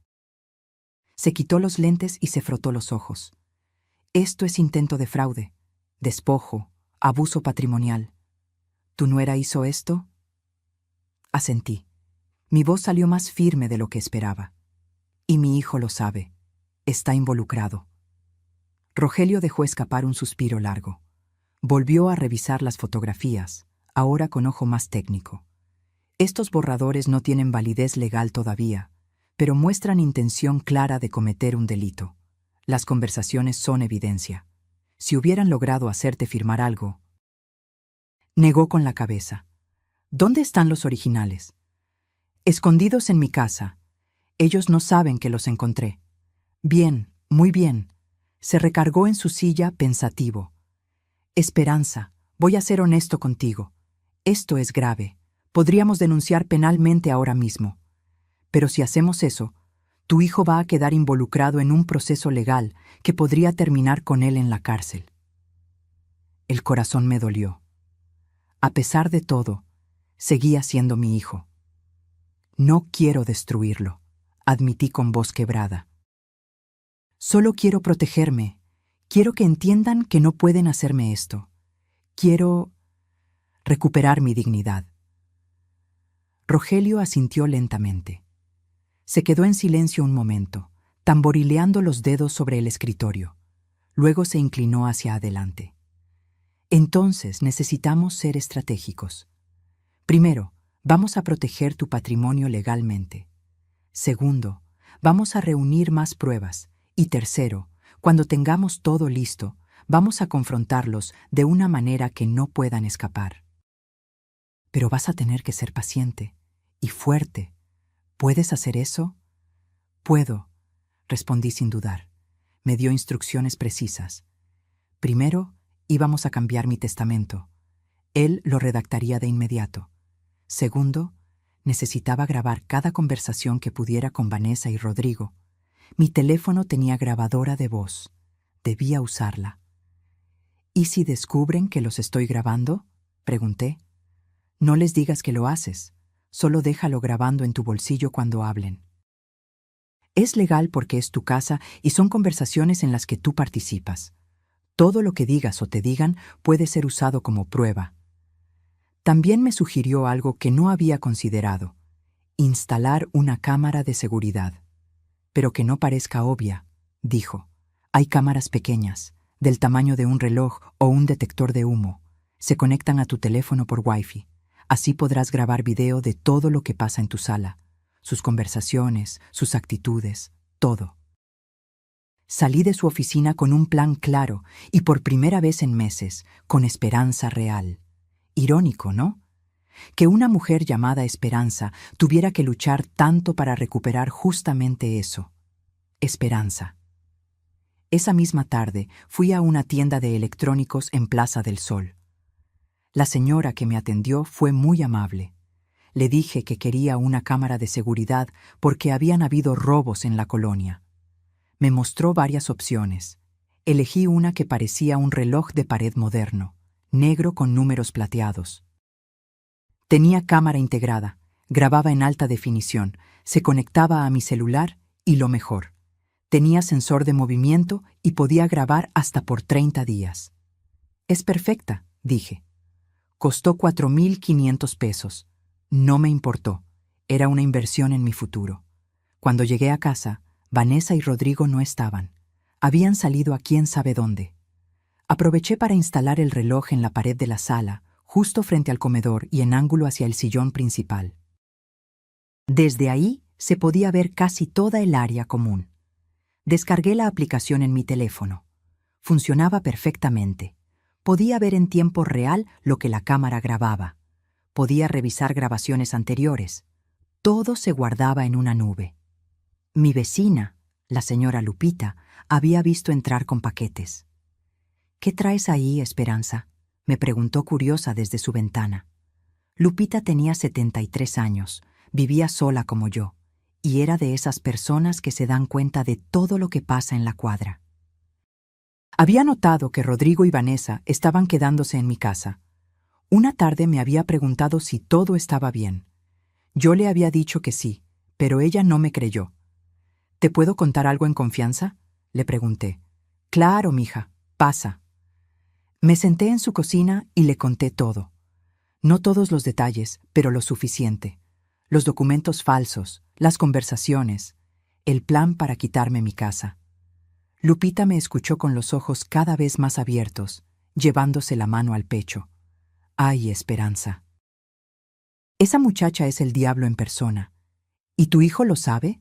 Se quitó los lentes y se frotó los ojos. Esto es intento de fraude, despojo, abuso patrimonial. ¿Tu nuera hizo esto? Asentí. Mi voz salió más firme de lo que esperaba. Y mi hijo lo sabe. Está involucrado. Rogelio dejó escapar un suspiro largo. Volvió a revisar las fotografías, ahora con ojo más técnico. Estos borradores no tienen validez legal todavía, pero muestran intención clara de cometer un delito. Las conversaciones son evidencia. Si hubieran logrado hacerte firmar algo... Negó con la cabeza. ¿Dónde están los originales? Escondidos en mi casa. Ellos no saben que los encontré. Bien, muy bien. Se recargó en su silla pensativo. Esperanza, voy a ser honesto contigo. Esto es grave. Podríamos denunciar penalmente ahora mismo. Pero si hacemos eso, tu hijo va a quedar involucrado en un proceso legal que podría terminar con él en la cárcel. El corazón me dolió. A pesar de todo, seguía siendo mi hijo. No quiero destruirlo, admití con voz quebrada. Solo quiero protegerme. Quiero que entiendan que no pueden hacerme esto. Quiero recuperar mi dignidad. Rogelio asintió lentamente. Se quedó en silencio un momento, tamborileando los dedos sobre el escritorio. Luego se inclinó hacia adelante. Entonces necesitamos ser estratégicos. Primero, vamos a proteger tu patrimonio legalmente. Segundo, vamos a reunir más pruebas. Y tercero, cuando tengamos todo listo, vamos a confrontarlos de una manera que no puedan escapar. Pero vas a tener que ser paciente y fuerte. ¿Puedes hacer eso? Puedo, respondí sin dudar. Me dio instrucciones precisas. Primero, íbamos a cambiar mi testamento. Él lo redactaría de inmediato. Segundo, necesitaba grabar cada conversación que pudiera con Vanessa y Rodrigo. Mi teléfono tenía grabadora de voz. Debía usarla. ¿Y si descubren que los estoy grabando? Pregunté. No les digas que lo haces. Solo déjalo grabando en tu bolsillo cuando hablen. Es legal porque es tu casa y son conversaciones en las que tú participas. Todo lo que digas o te digan puede ser usado como prueba. También me sugirió algo que no había considerado: instalar una cámara de seguridad. Pero que no parezca obvia, dijo. Hay cámaras pequeñas, del tamaño de un reloj o un detector de humo. Se conectan a tu teléfono por Wi-Fi. Así podrás grabar video de todo lo que pasa en tu sala, sus conversaciones, sus actitudes, todo. Salí de su oficina con un plan claro y por primera vez en meses, con esperanza real. Irónico, ¿no? Que una mujer llamada Esperanza tuviera que luchar tanto para recuperar justamente eso. Esperanza. Esa misma tarde fui a una tienda de electrónicos en Plaza del Sol. La señora que me atendió fue muy amable. Le dije que quería una cámara de seguridad porque habían habido robos en la colonia. Me mostró varias opciones. Elegí una que parecía un reloj de pared moderno, negro con números plateados. Tenía cámara integrada, grababa en alta definición, se conectaba a mi celular y lo mejor, tenía sensor de movimiento y podía grabar hasta por 30 días. Es perfecta, dije. Costó 4.500 pesos. No me importó. Era una inversión en mi futuro. Cuando llegué a casa, Vanessa y Rodrigo no estaban. Habían salido a quién sabe dónde. Aproveché para instalar el reloj en la pared de la sala, justo frente al comedor y en ángulo hacia el sillón principal. Desde ahí se podía ver casi toda el área común. Descargué la aplicación en mi teléfono. Funcionaba perfectamente. Podía ver en tiempo real lo que la cámara grababa. Podía revisar grabaciones anteriores. Todo se guardaba en una nube. Mi vecina, la señora Lupita, había visto entrar con paquetes. «¿Qué traes ahí, Esperanza?», me preguntó curiosa desde su ventana. Lupita tenía 73 años, vivía sola como yo, y era de esas personas que se dan cuenta de todo lo que pasa en la cuadra. Había notado que Rodrigo y Vanessa estaban quedándose en mi casa. Una tarde me había preguntado si todo estaba bien. Yo le había dicho que sí, pero ella no me creyó. «¿Te puedo contar algo en confianza?», le pregunté. «Claro, mija, pasa». Me senté en su cocina y le conté todo. No todos los detalles, pero lo suficiente. Los documentos falsos, las conversaciones, el plan para quitarme mi casa. Lupita me escuchó con los ojos cada vez más abiertos, llevándose la mano al pecho. «Ay, Esperanza. Esa muchacha es el diablo en persona. ¿Y tu hijo lo sabe?».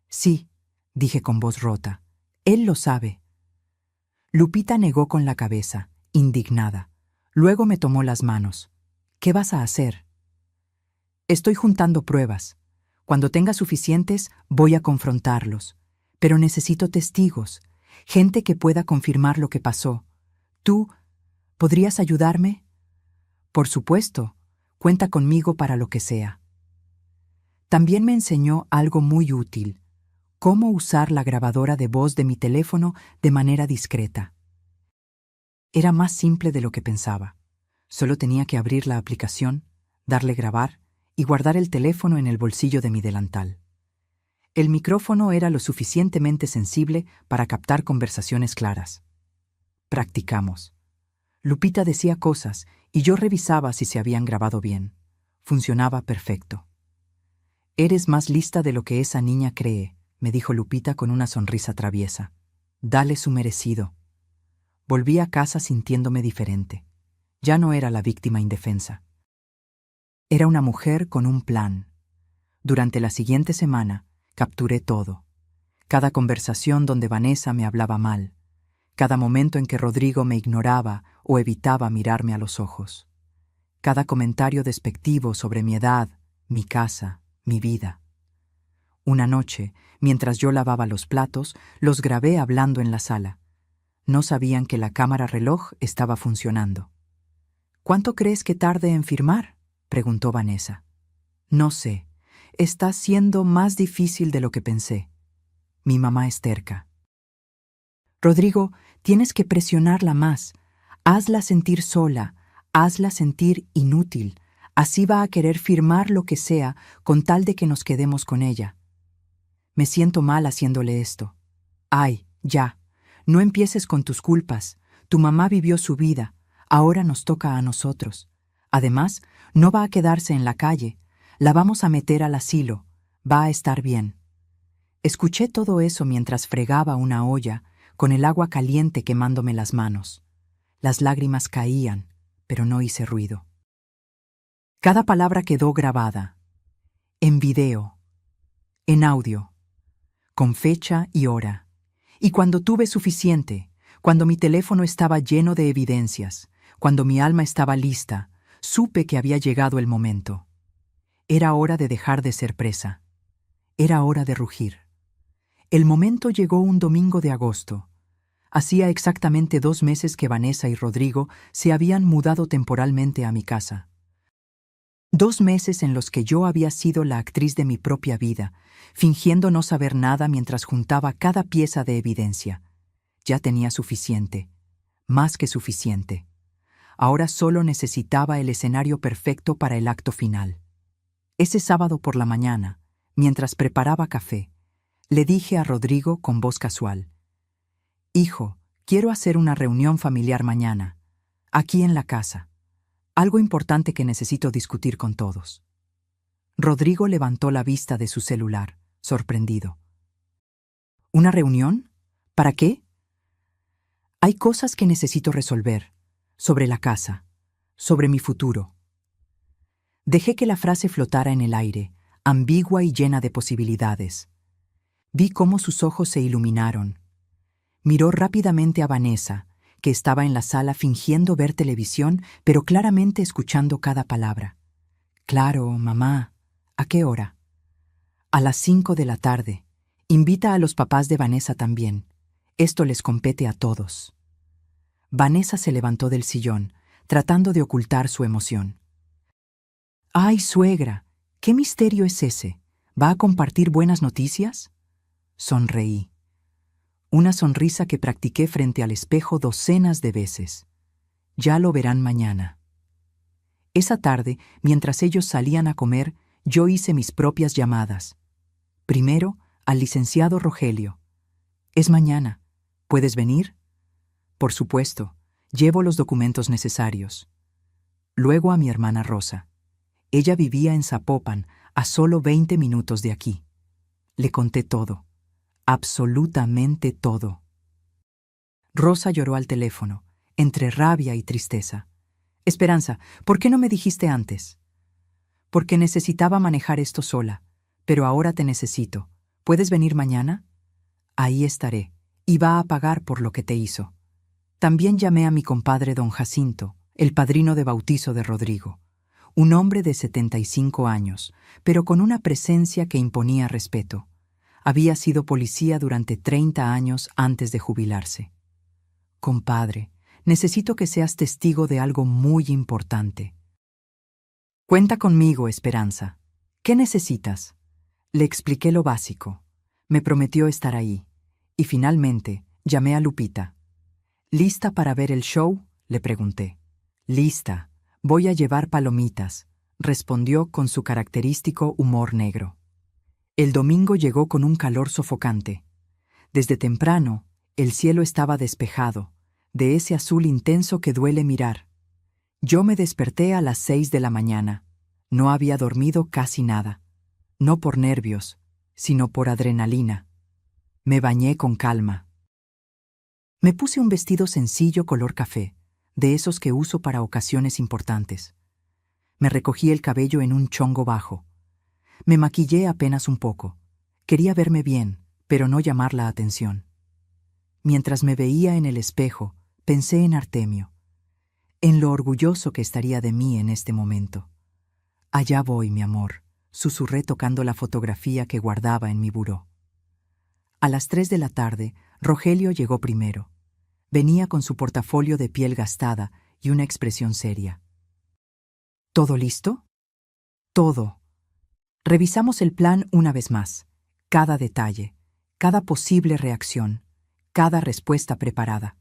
«Sí», dije con voz rota. «Él lo sabe». Lupita negó con la cabeza, indignada. Luego me tomó las manos. «¿Qué vas a hacer?». «Estoy juntando pruebas. Cuando tenga suficientes, voy a confrontarlos. Pero necesito testigos, gente que pueda confirmar lo que pasó. ¿Tú podrías ayudarme?». «Por supuesto, cuenta conmigo para lo que sea». También me enseñó algo muy útil: cómo usar la grabadora de voz de mi teléfono de manera discreta. Era más simple de lo que pensaba. Solo tenía que abrir la aplicación, darle grabar y guardar el teléfono en el bolsillo de mi delantal. El micrófono era lo suficientemente sensible para captar conversaciones claras. Practicamos. Lupita decía cosas y yo revisaba si se habían grabado bien. Funcionaba perfecto. «Eres más lista de lo que esa niña cree», me dijo Lupita con una sonrisa traviesa. «Dale su merecido». Volví a casa sintiéndome diferente. Ya no era la víctima indefensa. Era una mujer con un plan. Durante la siguiente semana, capturé todo. Cada conversación donde Vanessa me hablaba mal. Cada momento en que Rodrigo me ignoraba o evitaba mirarme a los ojos. Cada comentario despectivo sobre mi edad, mi casa, mi vida. Una noche, mientras yo lavaba los platos, los grabé hablando en la sala. No sabían que la cámara reloj estaba funcionando. «¿Cuánto crees que tarde en firmar?», preguntó Vanessa. «No sé. Está siendo más difícil de lo que pensé. Mi mamá es terca». «Rodrigo, tienes que presionarla más. Hazla sentir sola, hazla sentir inútil. Así va a querer firmar lo que sea con tal de que nos quedemos con ella». Me siento mal haciéndole esto. «Ay, ya. No empieces con tus culpas. Tu mamá vivió su vida. Ahora nos toca a nosotros. Además, no va a quedarse en la calle. La vamos a meter al asilo. Va a estar bien». Escuché todo eso mientras fregaba una olla, con el agua caliente quemándome las manos. Las lágrimas caían, pero no hice ruido. Cada palabra quedó grabada. En video. En audio. Con fecha y hora. Y cuando tuve suficiente, cuando mi teléfono estaba lleno de evidencias, cuando mi alma estaba lista, supe que había llegado el momento. Era hora de dejar de ser presa. Era hora de rugir. El momento llegó un domingo de agosto. Hacía exactamente 2 meses que Vanessa y Rodrigo se habían mudado temporalmente a mi casa. 2 meses en los que yo había sido la actriz de mi propia vida, fingiendo no saber nada mientras juntaba cada pieza de evidencia. Ya tenía suficiente, más que suficiente. Ahora solo necesitaba el escenario perfecto para el acto final. Ese sábado por la mañana, mientras preparaba café, le dije a Rodrigo con voz casual: «Hijo, quiero hacer una reunión familiar mañana, aquí en la casa. Algo importante que necesito discutir con todos». Rodrigo levantó la vista de su celular, sorprendido. «¿Una reunión? ¿Para qué?» «Hay cosas que necesito resolver, sobre la casa, sobre mi futuro». Dejé que la frase flotara en el aire, ambigua y llena de posibilidades. Vi cómo sus ojos se iluminaron. Miró rápidamente a Vanessa, que estaba en la sala fingiendo ver televisión, pero claramente escuchando cada palabra. «Claro, mamá. ¿A qué hora?» «A las 5 de la tarde. Invita a los papás de Vanessa también. Esto les compete a todos». Vanessa se levantó del sillón, tratando de ocultar su emoción. «Ay, suegra, ¿qué misterio es ese? ¿Va a compartir buenas noticias?» Sonreí. Una sonrisa que practiqué frente al espejo docenas de veces. Ya lo verán mañana. Esa tarde, mientras ellos salían a comer, yo hice mis propias llamadas. Primero, al licenciado Rogelio. «Es mañana. ¿Puedes venir?» «Por supuesto. Llevo los documentos necesarios». Luego a mi hermana Rosa. Ella vivía en Zapopan, a solo 20 minutos de aquí. Le conté todo. Absolutamente todo. Rosa lloró al teléfono, entre rabia y tristeza. «Esperanza, ¿por qué no me dijiste antes?» «Porque necesitaba manejar esto sola, pero ahora te necesito. ¿Puedes venir mañana?» «Ahí estaré, y va a pagar por lo que te hizo». También llamé a mi compadre don Jacinto, el padrino de bautizo de Rodrigo, un hombre de 75 años, pero con una presencia que imponía respeto. Había sido policía durante 30 años antes de jubilarse. «Compadre, necesito que seas testigo de algo muy importante». «Cuenta conmigo, Esperanza. ¿Qué necesitas?» Le expliqué lo básico. Me prometió estar ahí. Y finalmente, llamé a Lupita. «¿Lista para ver el show?», le pregunté. «Lista. Voy a llevar palomitas», respondió con su característico humor negro. El domingo llegó con un calor sofocante. Desde temprano, el cielo estaba despejado, de ese azul intenso que duele mirar. Yo me desperté a las 6 de la mañana. No había dormido casi nada. No por nervios, sino por adrenalina. Me bañé con calma. Me puse un vestido sencillo color café, de esos que uso para ocasiones importantes. Me recogí el cabello en un chongo bajo. Me maquillé apenas un poco. Quería verme bien, pero no llamar la atención. Mientras me veía en el espejo, pensé en Artemio, en lo orgulloso que estaría de mí en este momento. «Allá voy, mi amor», susurré tocando la fotografía que guardaba en mi buró. A las 3 de la tarde, Rogelio llegó primero. Venía con su portafolio de piel gastada y una expresión seria. «¿Todo listo?» «Todo». Revisamos el plan una vez más. Cada detalle, cada posible reacción, cada respuesta preparada.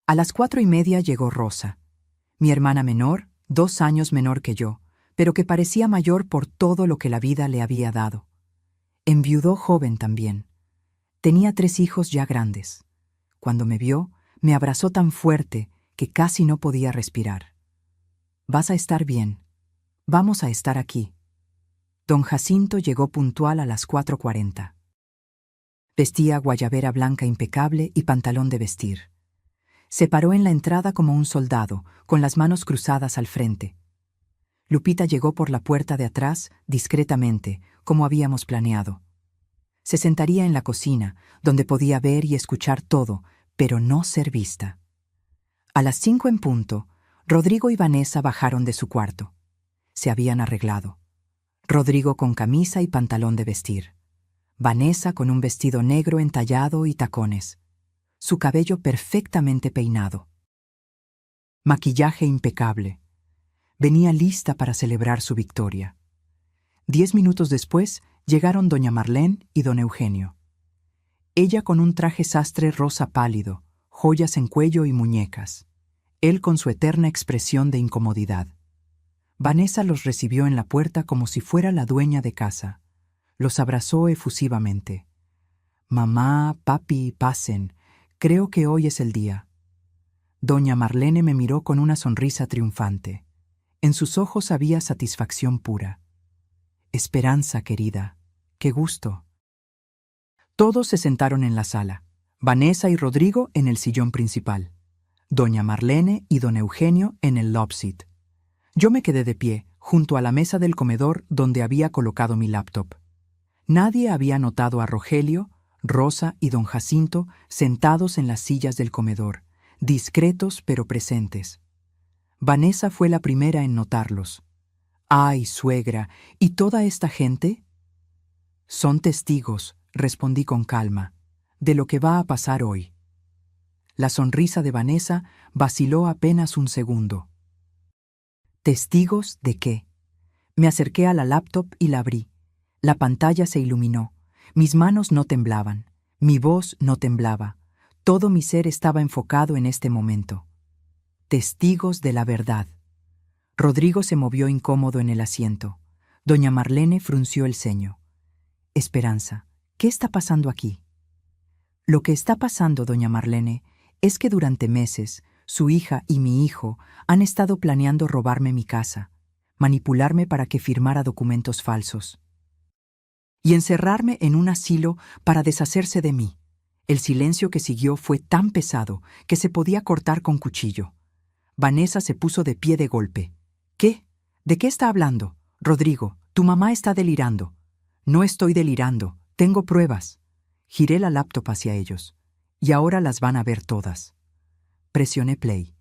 A las 4:30 llegó Rosa, mi hermana menor, 2 años menor que yo, pero que parecía mayor por todo lo que la vida le había dado. Enviudó joven también. Tenía 3 hijos ya grandes. Cuando me vio, me abrazó tan fuerte que casi no podía respirar. «Vas a estar bien. Vamos a estar aquí». Don Jacinto llegó puntual a las 4:40. Vestía guayabera blanca impecable y pantalón de vestir. Se paró en la entrada como un soldado, con las manos cruzadas al frente. Lupita llegó por la puerta de atrás, discretamente, como habíamos planeado. Se sentaría en la cocina, donde podía ver y escuchar todo, pero no ser vista. A las 5 en punto, Rodrigo y Vanessa bajaron de su cuarto. Se habían arreglado. Rodrigo con camisa y pantalón de vestir. Vanessa con un vestido negro entallado y tacones. Su cabello perfectamente peinado. Maquillaje impecable. Venía lista para celebrar su victoria. 10 minutos después llegaron doña Marlene y don Eugenio. Ella con un traje sastre rosa pálido, joyas en cuello y muñecas. Él con su eterna expresión de incomodidad. Vanessa los recibió en la puerta como si fuera la dueña de casa. Los abrazó efusivamente. «Mamá, papi, pasen. Creo que hoy es el día». Doña Marlene me miró con una sonrisa triunfante. En sus ojos había satisfacción pura. «Esperanza, querida. Qué gusto». Todos se sentaron en la sala. Vanessa y Rodrigo en el sillón principal. Doña Marlene y don Eugenio en el love seat. Yo me quedé de pie, junto a la mesa del comedor donde había colocado mi laptop. Nadie había notado a Rogelio, Rosa y don Jacinto sentados en las sillas del comedor, discretos pero presentes. Vanessa fue la primera en notarlos. «Ay, suegra, ¿y toda esta gente?» «Son testigos», respondí con calma, «de lo que va a pasar hoy». La sonrisa de Vanessa vaciló apenas un segundo. ¿Testigos de qué? Me acerqué a la laptop y la abrí. La pantalla se iluminó. Mis manos no temblaban. Mi voz no temblaba. Todo mi ser estaba enfocado en este momento. Testigos de la verdad. Rodrigo se movió incómodo en el asiento. Doña Marlene frunció el ceño. «Esperanza, ¿qué está pasando aquí?» «Lo que está pasando, doña Marlene, es que durante meses su hija y mi hijo han estado planeando robarme mi casa, manipularme para que firmara documentos falsos y encerrarme en un asilo para deshacerse de mí». El silencio que siguió fue tan pesado que se podía cortar con cuchillo. Vanessa se puso de pie de golpe. «¿Qué? ¿De qué está hablando? Rodrigo, tu mamá está delirando». «No estoy delirando, tengo pruebas». Giré la laptop hacia ellos. «Y ahora las van a ver todas». Presioné play.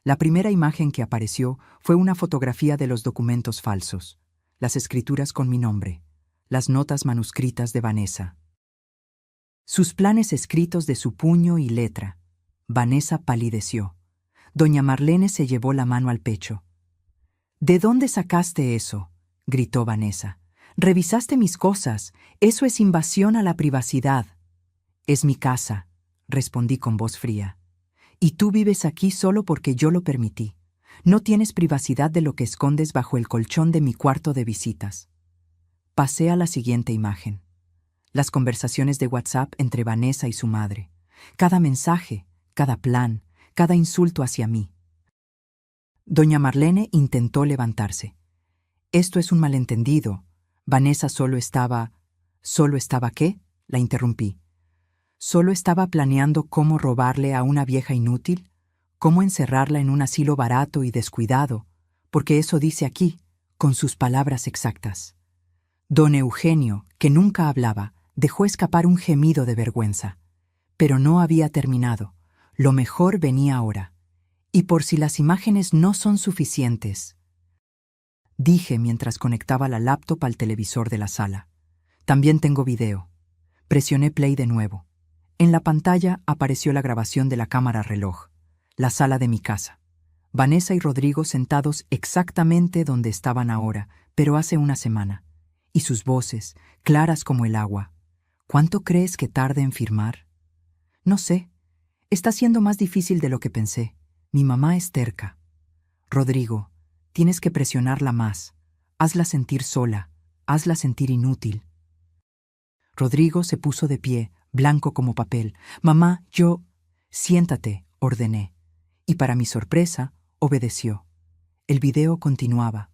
La primera imagen que apareció fue una fotografía de los documentos falsos, las escrituras con mi nombre, las notas manuscritas de Vanessa. Sus planes escritos de su puño y letra. Vanessa palideció. Doña Marlene se llevó la mano al pecho. «¿De dónde sacaste eso?», gritó Vanessa. «Revisaste mis cosas. Eso es invasión a la privacidad». «Es mi casa», respondí con voz fría. «Y tú vives aquí solo porque yo lo permití. No tienes privacidad de lo que escondes bajo el colchón de mi cuarto de visitas». Pasé a la siguiente imagen. Las conversaciones de WhatsApp entre Vanessa y su madre. Cada mensaje, cada plan, cada insulto hacia mí. Doña Marlene intentó levantarse. «Esto es un malentendido. Vanessa solo estaba...» «¿Solo estaba qué?», la interrumpí. «Solo estaba planeando cómo robarle a una vieja inútil, cómo encerrarla en un asilo barato y descuidado, porque eso dice aquí, con sus palabras exactas». Don Eugenio, que nunca hablaba, dejó escapar un gemido de vergüenza. Pero no había terminado. Lo mejor venía ahora. «Y por si las imágenes no son suficientes», dije mientras conectaba la laptop al televisor de la sala. «También tengo video». Presioné play de nuevo. En la pantalla apareció la grabación de la cámara reloj, la sala de mi casa. Vanessa y Rodrigo sentados exactamente donde estaban ahora, pero hace una semana. Y sus voces, claras como el agua. «¿Cuánto crees que tarde en firmar?» «No sé. Está siendo más difícil de lo que pensé. Mi mamá es terca». «Rodrigo, tienes que presionarla más. Hazla sentir sola. Hazla sentir inútil». Rodrigo se puso de pie, blanco como papel. «Mamá, yo...» «Siéntate», ordené. Y para mi sorpresa, obedeció. El video continuaba.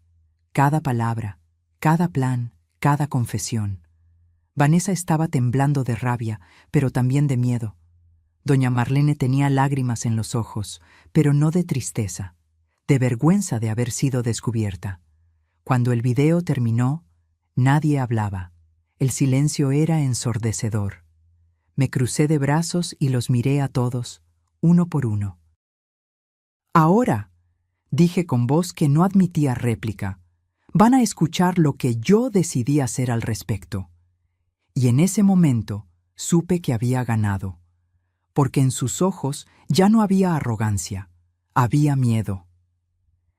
Cada palabra, cada plan, cada confesión. Vanessa estaba temblando de rabia, pero también de miedo. Doña Marlene tenía lágrimas en los ojos, pero no de tristeza, de vergüenza de haber sido descubierta. Cuando el video terminó, nadie hablaba. El silencio era ensordecedor. Me crucé de brazos y los miré a todos, uno por uno. «Ahora», dije con voz que no admitía réplica, «van a escuchar lo que yo decidí hacer al respecto». Y en ese momento supe que había ganado, porque en sus ojos ya no había arrogancia, había miedo.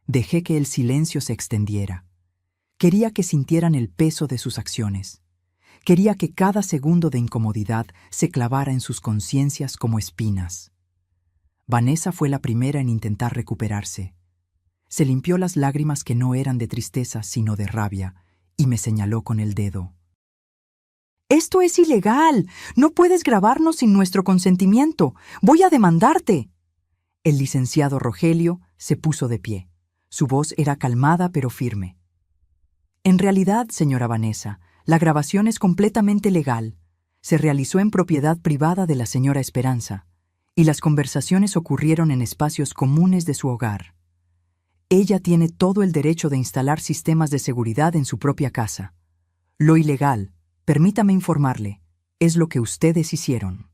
Dejé que el silencio se extendiera. Quería que sintieran el peso de sus acciones. Quería que cada segundo de incomodidad se clavara en sus conciencias como espinas. Vanessa fue la primera en intentar recuperarse. Se limpió las lágrimas que no eran de tristeza, sino de rabia, y me señaló con el dedo. «¡Esto es ilegal! ¡No puedes grabarnos sin nuestro consentimiento! ¡Voy a demandarte!» El licenciado Rogelio se puso de pie. Su voz era calmada pero firme. «En realidad, señora Vanessa, la grabación es completamente legal. Se realizó en propiedad privada de la señora Esperanza, y las conversaciones ocurrieron en espacios comunes de su hogar. Ella tiene todo el derecho de instalar sistemas de seguridad en su propia casa. Lo ilegal, permítame informarle, es lo que ustedes hicieron».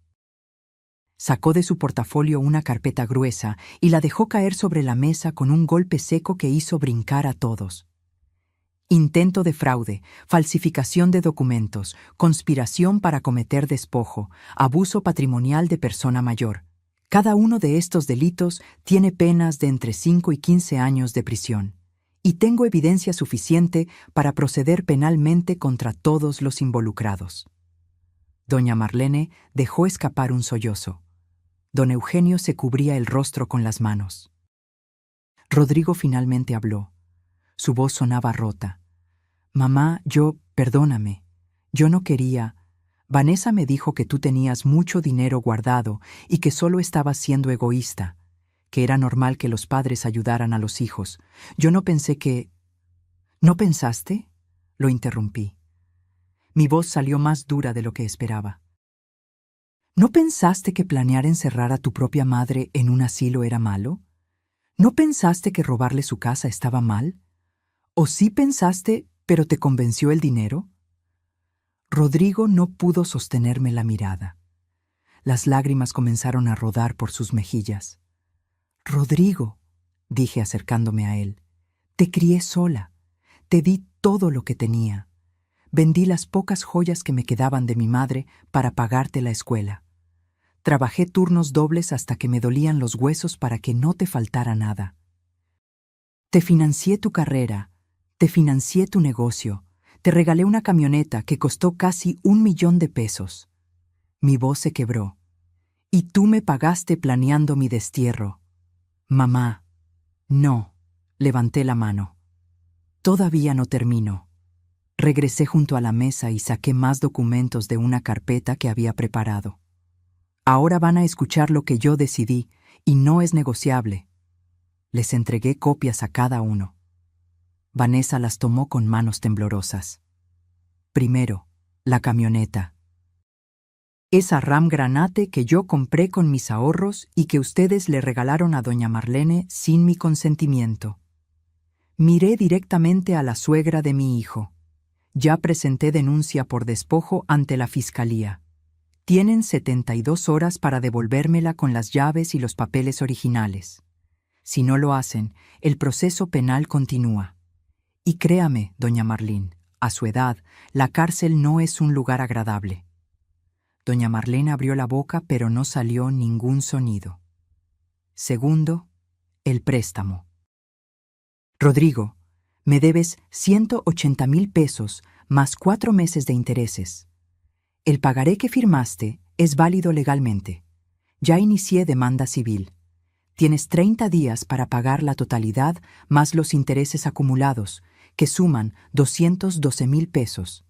Sacó de su portafolio una carpeta gruesa y la dejó caer sobre la mesa con un golpe seco que hizo brincar a todos. Intento de fraude, falsificación de documentos, conspiración para cometer despojo, abuso patrimonial de persona mayor. Cada uno de estos delitos tiene penas de entre 5 y 15 años de prisión. Y tengo evidencia suficiente para proceder penalmente contra todos los involucrados. Doña Marlene dejó escapar un sollozo. Don Eugenio se cubría el rostro con las manos. Rodrigo finalmente habló. Su voz sonaba rota. «Mamá, perdóname. Yo no quería. Vanessa me dijo que tú tenías mucho dinero guardado y que solo estabas siendo egoísta, que era normal que los padres ayudaran a los hijos. Yo no pensé que...» «¿No pensaste?», lo interrumpí. Mi voz salió más dura de lo que esperaba. ¿No pensaste que planear encerrar a tu propia madre en un asilo era malo? ¿No pensaste que robarle su casa estaba mal? ¿O sí pensaste, pero te convenció el dinero? Rodrigo no pudo sostenerme la mirada. Las lágrimas comenzaron a rodar por sus mejillas. «Rodrigo», dije acercándome a él, «te crié sola. Te di todo lo que tenía. Vendí las pocas joyas que me quedaban de mi madre para pagarte la escuela. Trabajé turnos dobles hasta que me dolían los huesos para que no te faltara nada. Te financié tu carrera, te financié tu negocio, te regalé una camioneta que costó casi 1.000.000 de pesos. Mi voz se quebró. Y tú me pagaste planeando mi destierro. Mamá, no», levanté la mano. «Todavía no termino». Regresé junto a la mesa y saqué más documentos de una carpeta que había preparado. «Ahora van a escuchar lo que yo decidí, y no es negociable». Les entregué copias a cada uno. Vanessa las tomó con manos temblorosas. «Primero, la camioneta. Esa Ram Granate que yo compré con mis ahorros y que ustedes le regalaron a doña Marlene sin mi consentimiento. Miré directamente a la suegra de mi hijo. Ya presenté denuncia por despojo ante la fiscalía. Tienen 72 horas para devolvérmela con las llaves y los papeles originales. Si no lo hacen, el proceso penal continúa. Y créame, doña Marlene, a su edad, la cárcel no es un lugar agradable». Doña Marlene abrió la boca, pero no salió ningún sonido. Segundo, el préstamo. «Rodrigo, me debes 180,000 pesos más 4 meses de intereses. El pagaré que firmaste es válido legalmente. Ya inicié demanda civil. Tienes 30 días para pagar la totalidad más los intereses acumulados, que suman 212,000 pesos.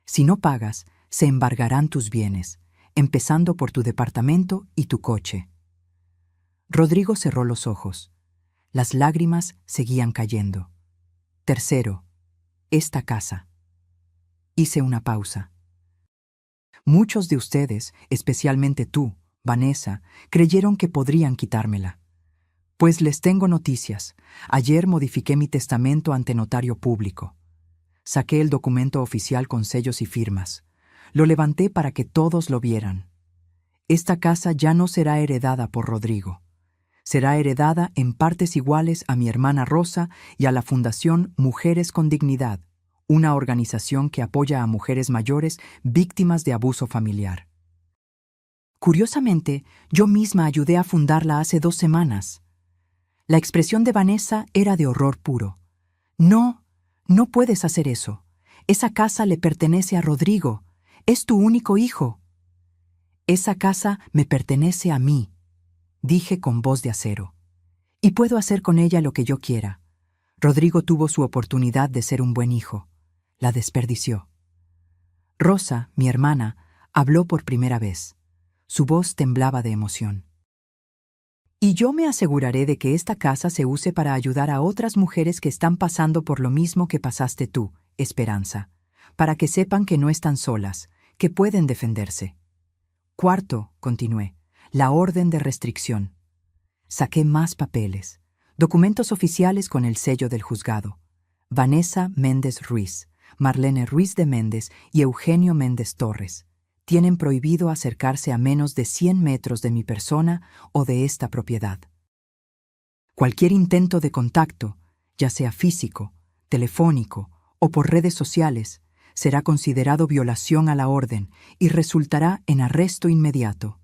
Si no pagas, se embargarán tus bienes, empezando por tu departamento y tu coche». Rodrigo cerró los ojos. Las lágrimas seguían cayendo. «Tercero, esta casa». Hice una pausa. «Muchos de ustedes, especialmente tú, Vanessa, creyeron que podrían quitármela. Pues les tengo noticias. Ayer modifiqué mi testamento ante notario público. Saqué el documento oficial con sellos y firmas. Lo levanté para que todos lo vieran. Esta casa ya no será heredada por Rodrigo. Será heredada en partes iguales a mi hermana Rosa y a la Fundación Mujeres con Dignidad, una organización que apoya a mujeres mayores víctimas de abuso familiar. Curiosamente, yo misma ayudé a fundarla hace 2 semanas. La expresión de Vanessa era de horror puro. No, no puedes hacer eso. Esa casa le pertenece a Rodrigo. Es tu único hijo. Esa casa me pertenece a mí, dije con voz de acero. Y puedo hacer con ella lo que yo quiera. Rodrigo tuvo su oportunidad de ser un buen hijo. La desperdició. Rosa, mi hermana, habló por primera vez. Su voz temblaba de emoción. Y yo me aseguraré de que esta casa se use para ayudar a otras mujeres que están pasando por lo mismo que pasaste tú, Esperanza, para que sepan que no están solas, que pueden defenderse. Cuarto, continué, la orden de restricción. Saqué más papeles, documentos oficiales con el sello del juzgado. Vanessa Méndez Ruiz, Marlene Ruiz de Méndez y Eugenio Méndez Torres tienen prohibido acercarse a menos de 100 metros de mi persona o de esta propiedad. Cualquier intento de contacto, ya sea físico, telefónico o por redes sociales, será considerado violación a la orden y resultará en arresto inmediato.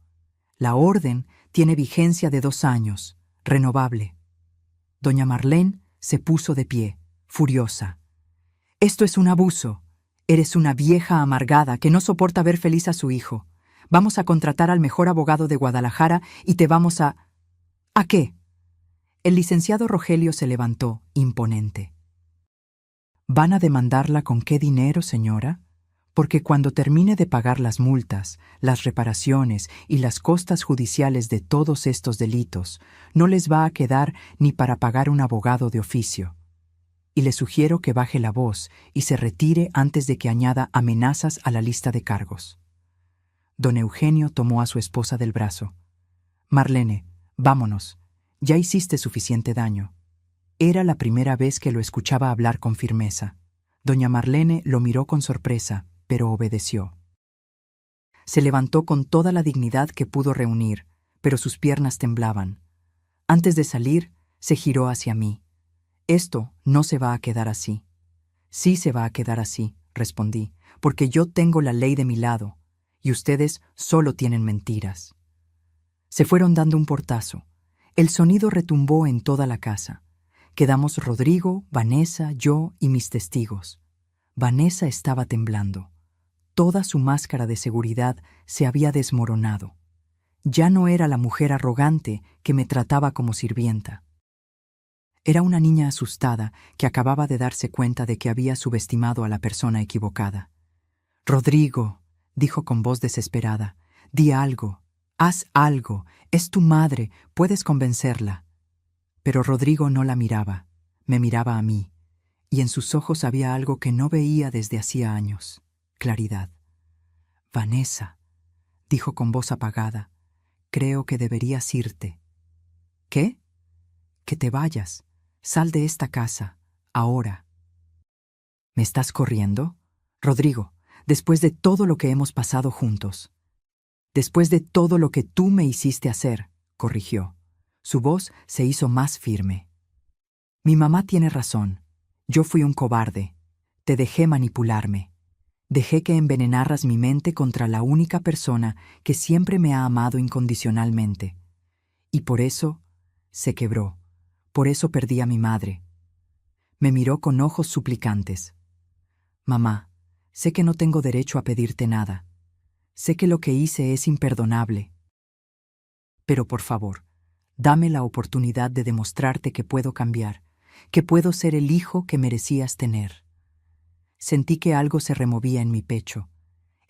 La orden tiene vigencia de 2 años, renovable. Doña Marlene se puso de pie, furiosa. «Esto es un abuso. Eres una vieja amargada que no soporta ver feliz a su hijo. Vamos a contratar al mejor abogado de Guadalajara y te vamos a...» «¿A qué?» El licenciado Rogelio se levantó, imponente. «¿Van a demandarla con qué dinero, señora? Porque cuando termine de pagar las multas, las reparaciones y las costas judiciales de todos estos delitos, no les va a quedar ni para pagar un abogado de oficio. Y le sugiero que baje la voz y se retire antes de que añada amenazas a la lista de cargos». Don Eugenio tomó a su esposa del brazo. «Marlene, vámonos. Ya hiciste suficiente daño». Era la primera vez que lo escuchaba hablar con firmeza. Doña Marlene lo miró con sorpresa, pero obedeció. Se levantó con toda la dignidad que pudo reunir, pero sus piernas temblaban. Antes de salir, se giró hacia mí. «Esto no se va a quedar así». «Sí se va a quedar así», respondí, «porque yo tengo la ley de mi lado, y ustedes solo tienen mentiras». Se fueron dando un portazo. El sonido retumbó en toda la casa. Quedamos Rodrigo, Vanessa, yo y mis testigos. Vanessa estaba temblando. Toda su máscara de seguridad se había desmoronado. Ya no era la mujer arrogante que me trataba como sirvienta. Era una niña asustada que acababa de darse cuenta de que había subestimado a la persona equivocada. «Rodrigo», dijo con voz desesperada, «di algo, haz algo, es tu madre, puedes convencerla». Pero Rodrigo no la miraba, me miraba a mí, y en sus ojos había algo que no veía desde hacía años, claridad. «Vanessa», dijo con voz apagada, «creo que deberías irte». «¿Qué?» «Que te vayas. Sal de esta casa, ahora». «¿Me estás corriendo?» «Rodrigo, después de todo lo que hemos pasado juntos». «Después de todo lo que tú me hiciste hacer», corrigió. Su voz se hizo más firme. «Mi mamá tiene razón. Yo fui un cobarde. Te dejé manipularme. Dejé que envenenaras mi mente contra la única persona que siempre me ha amado incondicionalmente. Y por eso se quebró. Por eso perdí a mi madre». Me miró con ojos suplicantes. «Mamá, sé que no tengo derecho a pedirte nada. Sé que lo que hice es imperdonable. Pero por favor, dame la oportunidad de demostrarte que puedo cambiar, que puedo ser el hijo que merecías tener». Sentí que algo se removía en mi pecho.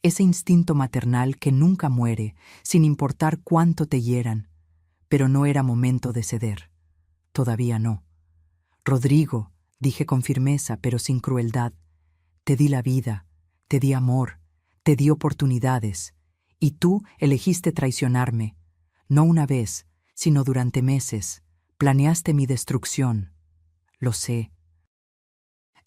Ese instinto maternal que nunca muere, sin importar cuánto te hieran. Pero no era momento de ceder. Todavía no. «Rodrigo», dije con firmeza, pero sin crueldad, «te di la vida, te di amor, te di oportunidades, y tú elegiste traicionarme. No una vez, sino durante meses. Planeaste mi destrucción. Lo sé.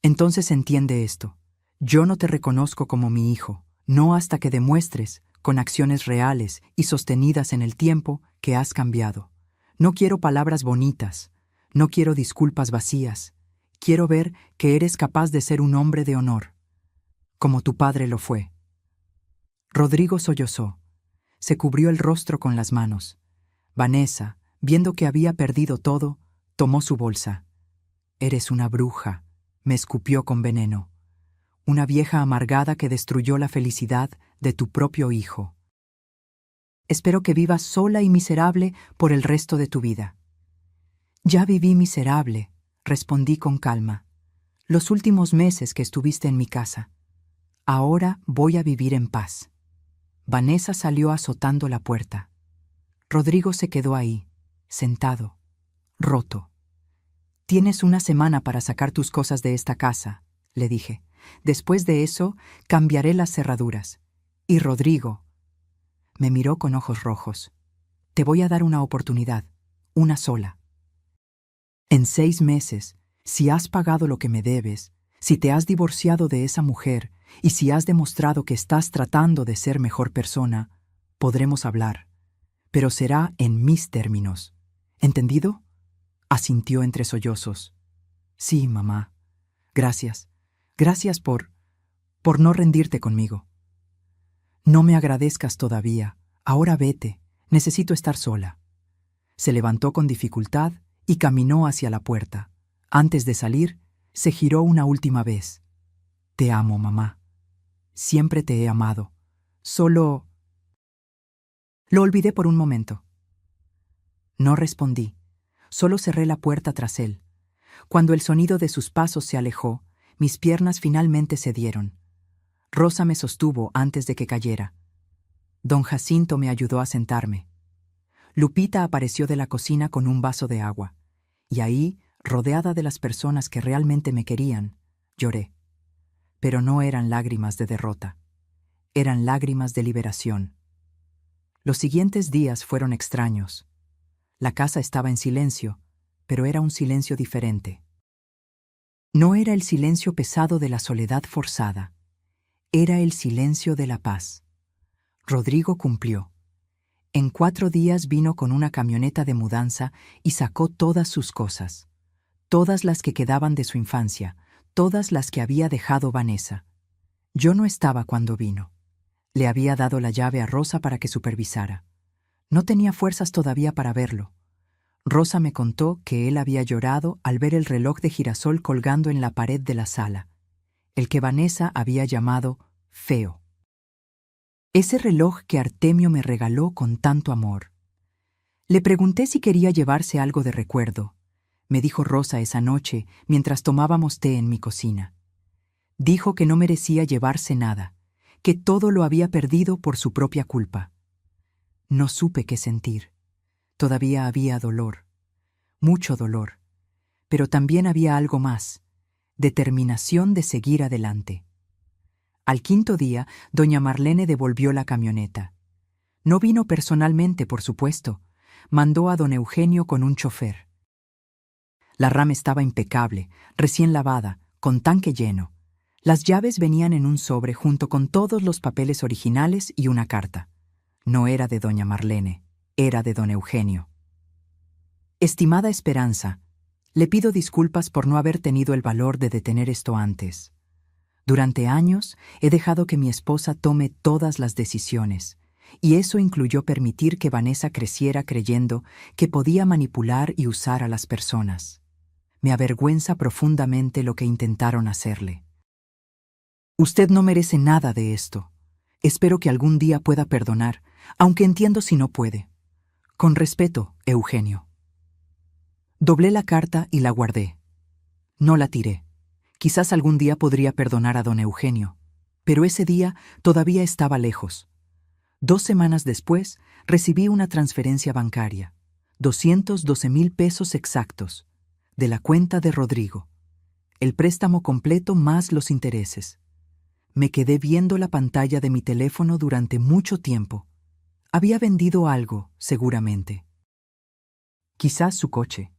Entonces entiende esto. Yo no te reconozco como mi hijo, no hasta que demuestres, con acciones reales y sostenidas en el tiempo, que has cambiado. No quiero palabras bonitas. No quiero disculpas vacías. Quiero ver que eres capaz de ser un hombre de honor, como tu padre lo fue». Rodrigo sollozó. Se cubrió el rostro con las manos. Vanessa, viendo que había perdido todo, Tomó su bolsa. «Eres una bruja», me escupió con veneno. «Una vieja amargada que destruyó la felicidad de tu propio hijo. Espero que vivas sola y miserable por el resto de tu vida». «Ya viví miserable», respondí con calma, «los últimos meses que estuviste en mi casa. Ahora voy a vivir en paz». Vanessa salió azotando la puerta. Rodrigo se quedó ahí, sentado, roto. «Tienes una semana para sacar tus cosas de esta casa», le dije. «Después de eso, cambiaré las cerraduras. Y Rodrigo…» Me miró con ojos rojos. «Te voy a dar una oportunidad, una sola. En 6 meses, si has pagado lo que me debes, si te has divorciado de esa mujer y si has demostrado que estás tratando de ser mejor persona, podremos hablar. Pero será en mis términos. ¿Entendido?», asintió entre sollozos. «Sí, mamá. Gracias. Gracias por no rendirte conmigo». «No me agradezcas todavía. Ahora vete. Necesito estar sola». Se levantó con dificultad y caminó hacia la puerta. Antes de salir, se giró una última vez. «Te amo, mamá. Siempre te he amado. Solo…». Lo olvidé por un momento. No respondí. Solo cerré la puerta tras él. Cuando el sonido de sus pasos se alejó, mis piernas finalmente cedieron. Rosa me sostuvo antes de que cayera. Don Jacinto me ayudó a sentarme. Lupita apareció de la cocina con un vaso de agua. Y ahí, rodeada de las personas que realmente me querían, lloré. Pero no eran lágrimas de derrota. Eran lágrimas de liberación. Los siguientes días fueron extraños. La casa estaba en silencio, pero era un silencio diferente. No era el silencio pesado de la soledad forzada. Era el silencio de la paz. Rodrigo cumplió. En 4 días vino con una camioneta de mudanza y sacó todas sus cosas. Todas las que quedaban de su infancia, todas las que había dejado Vanessa. Yo no estaba cuando vino. Le había dado la llave a Rosa para que supervisara. No tenía fuerzas todavía para verlo. Rosa me contó que él había llorado al ver el reloj de girasol colgando en la pared de la sala, el que Vanessa había llamado feo. Ese reloj que Artemio me regaló con tanto amor. Le pregunté si quería llevarse algo de recuerdo. Me dijo Rosa esa noche mientras tomábamos té en mi cocina. Dijo que no merecía llevarse nada, que todo lo había perdido por su propia culpa. No supe qué sentir. Todavía había dolor, mucho dolor, pero también había algo más, determinación de seguir adelante. Al 5.º día, doña Marlene devolvió la camioneta. No vino personalmente, por supuesto. Mandó a don Eugenio con un chofer. La RAM estaba impecable, recién lavada, con tanque lleno. Las llaves venían en un sobre junto con todos los papeles originales y una carta. No era de doña Marlene, era de don Eugenio. Estimada Esperanza, le pido disculpas por no haber tenido el valor de detener esto antes. Durante años he dejado que mi esposa tome todas las decisiones, y eso incluyó permitir que Vanessa creciera creyendo que podía manipular y usar a las personas. Me avergüenza profundamente lo que intentaron hacerle. Usted no merece nada de esto. Espero que algún día pueda perdonar, aunque entiendo si no puede. Con respeto, Eugenio. Doblé la carta y la guardé. No la tiré. Quizás algún día podría perdonar a don Eugenio, pero ese día todavía estaba lejos. 2 semanas después, recibí una transferencia bancaria, 212,000 pesos exactos, de la cuenta de Rodrigo. El préstamo completo más los intereses. Me quedé viendo la pantalla de mi teléfono durante mucho tiempo. Había vendido algo, seguramente. Quizás su coche.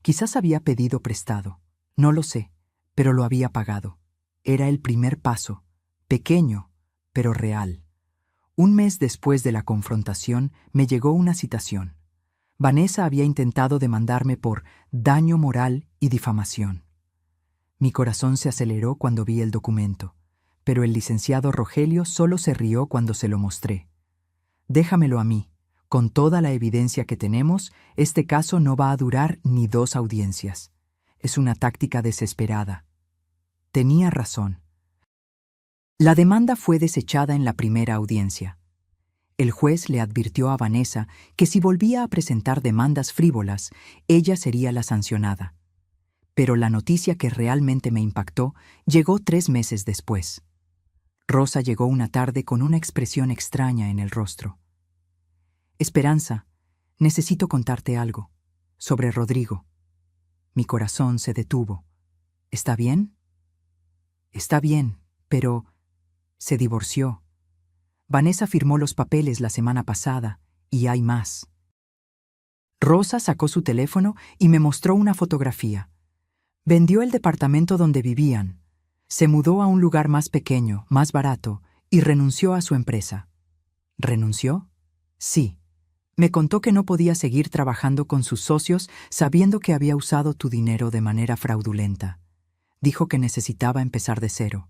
Quizás había pedido prestado. No lo sé, pero lo había pagado. Era el primer paso, pequeño, pero real. 1 mes después de la confrontación, me llegó una citación. Vanessa había intentado demandarme por daño moral y difamación. Mi corazón se aceleró cuando vi el documento, pero el licenciado Rogelio solo se rió cuando se lo mostré. Déjamelo a mí, Con toda la evidencia que tenemos, este caso no va a durar ni 2 audiencias. Es una táctica desesperada. Tenía razón. La demanda fue desechada en la primera audiencia. El juez le advirtió a Vanessa que si volvía a presentar demandas frívolas, ella sería la sancionada. Pero la noticia que realmente me impactó llegó 3 meses después. Rosa llegó una tarde con una expresión extraña en el rostro. Esperanza, necesito contarte algo. Sobre Rodrigo. Mi corazón se detuvo. ¿Está bien? Está bien, pero se divorció. Vanessa firmó los papeles la semana pasada, y hay más. Rosa sacó su teléfono y me mostró una fotografía. Vendió el departamento donde vivían. Se mudó a un lugar más pequeño, más barato, y renunció a su empresa. ¿Renunció? Sí. Me contó que no podía seguir trabajando con sus socios sabiendo que había usado tu dinero de manera fraudulenta. Dijo que necesitaba empezar de cero.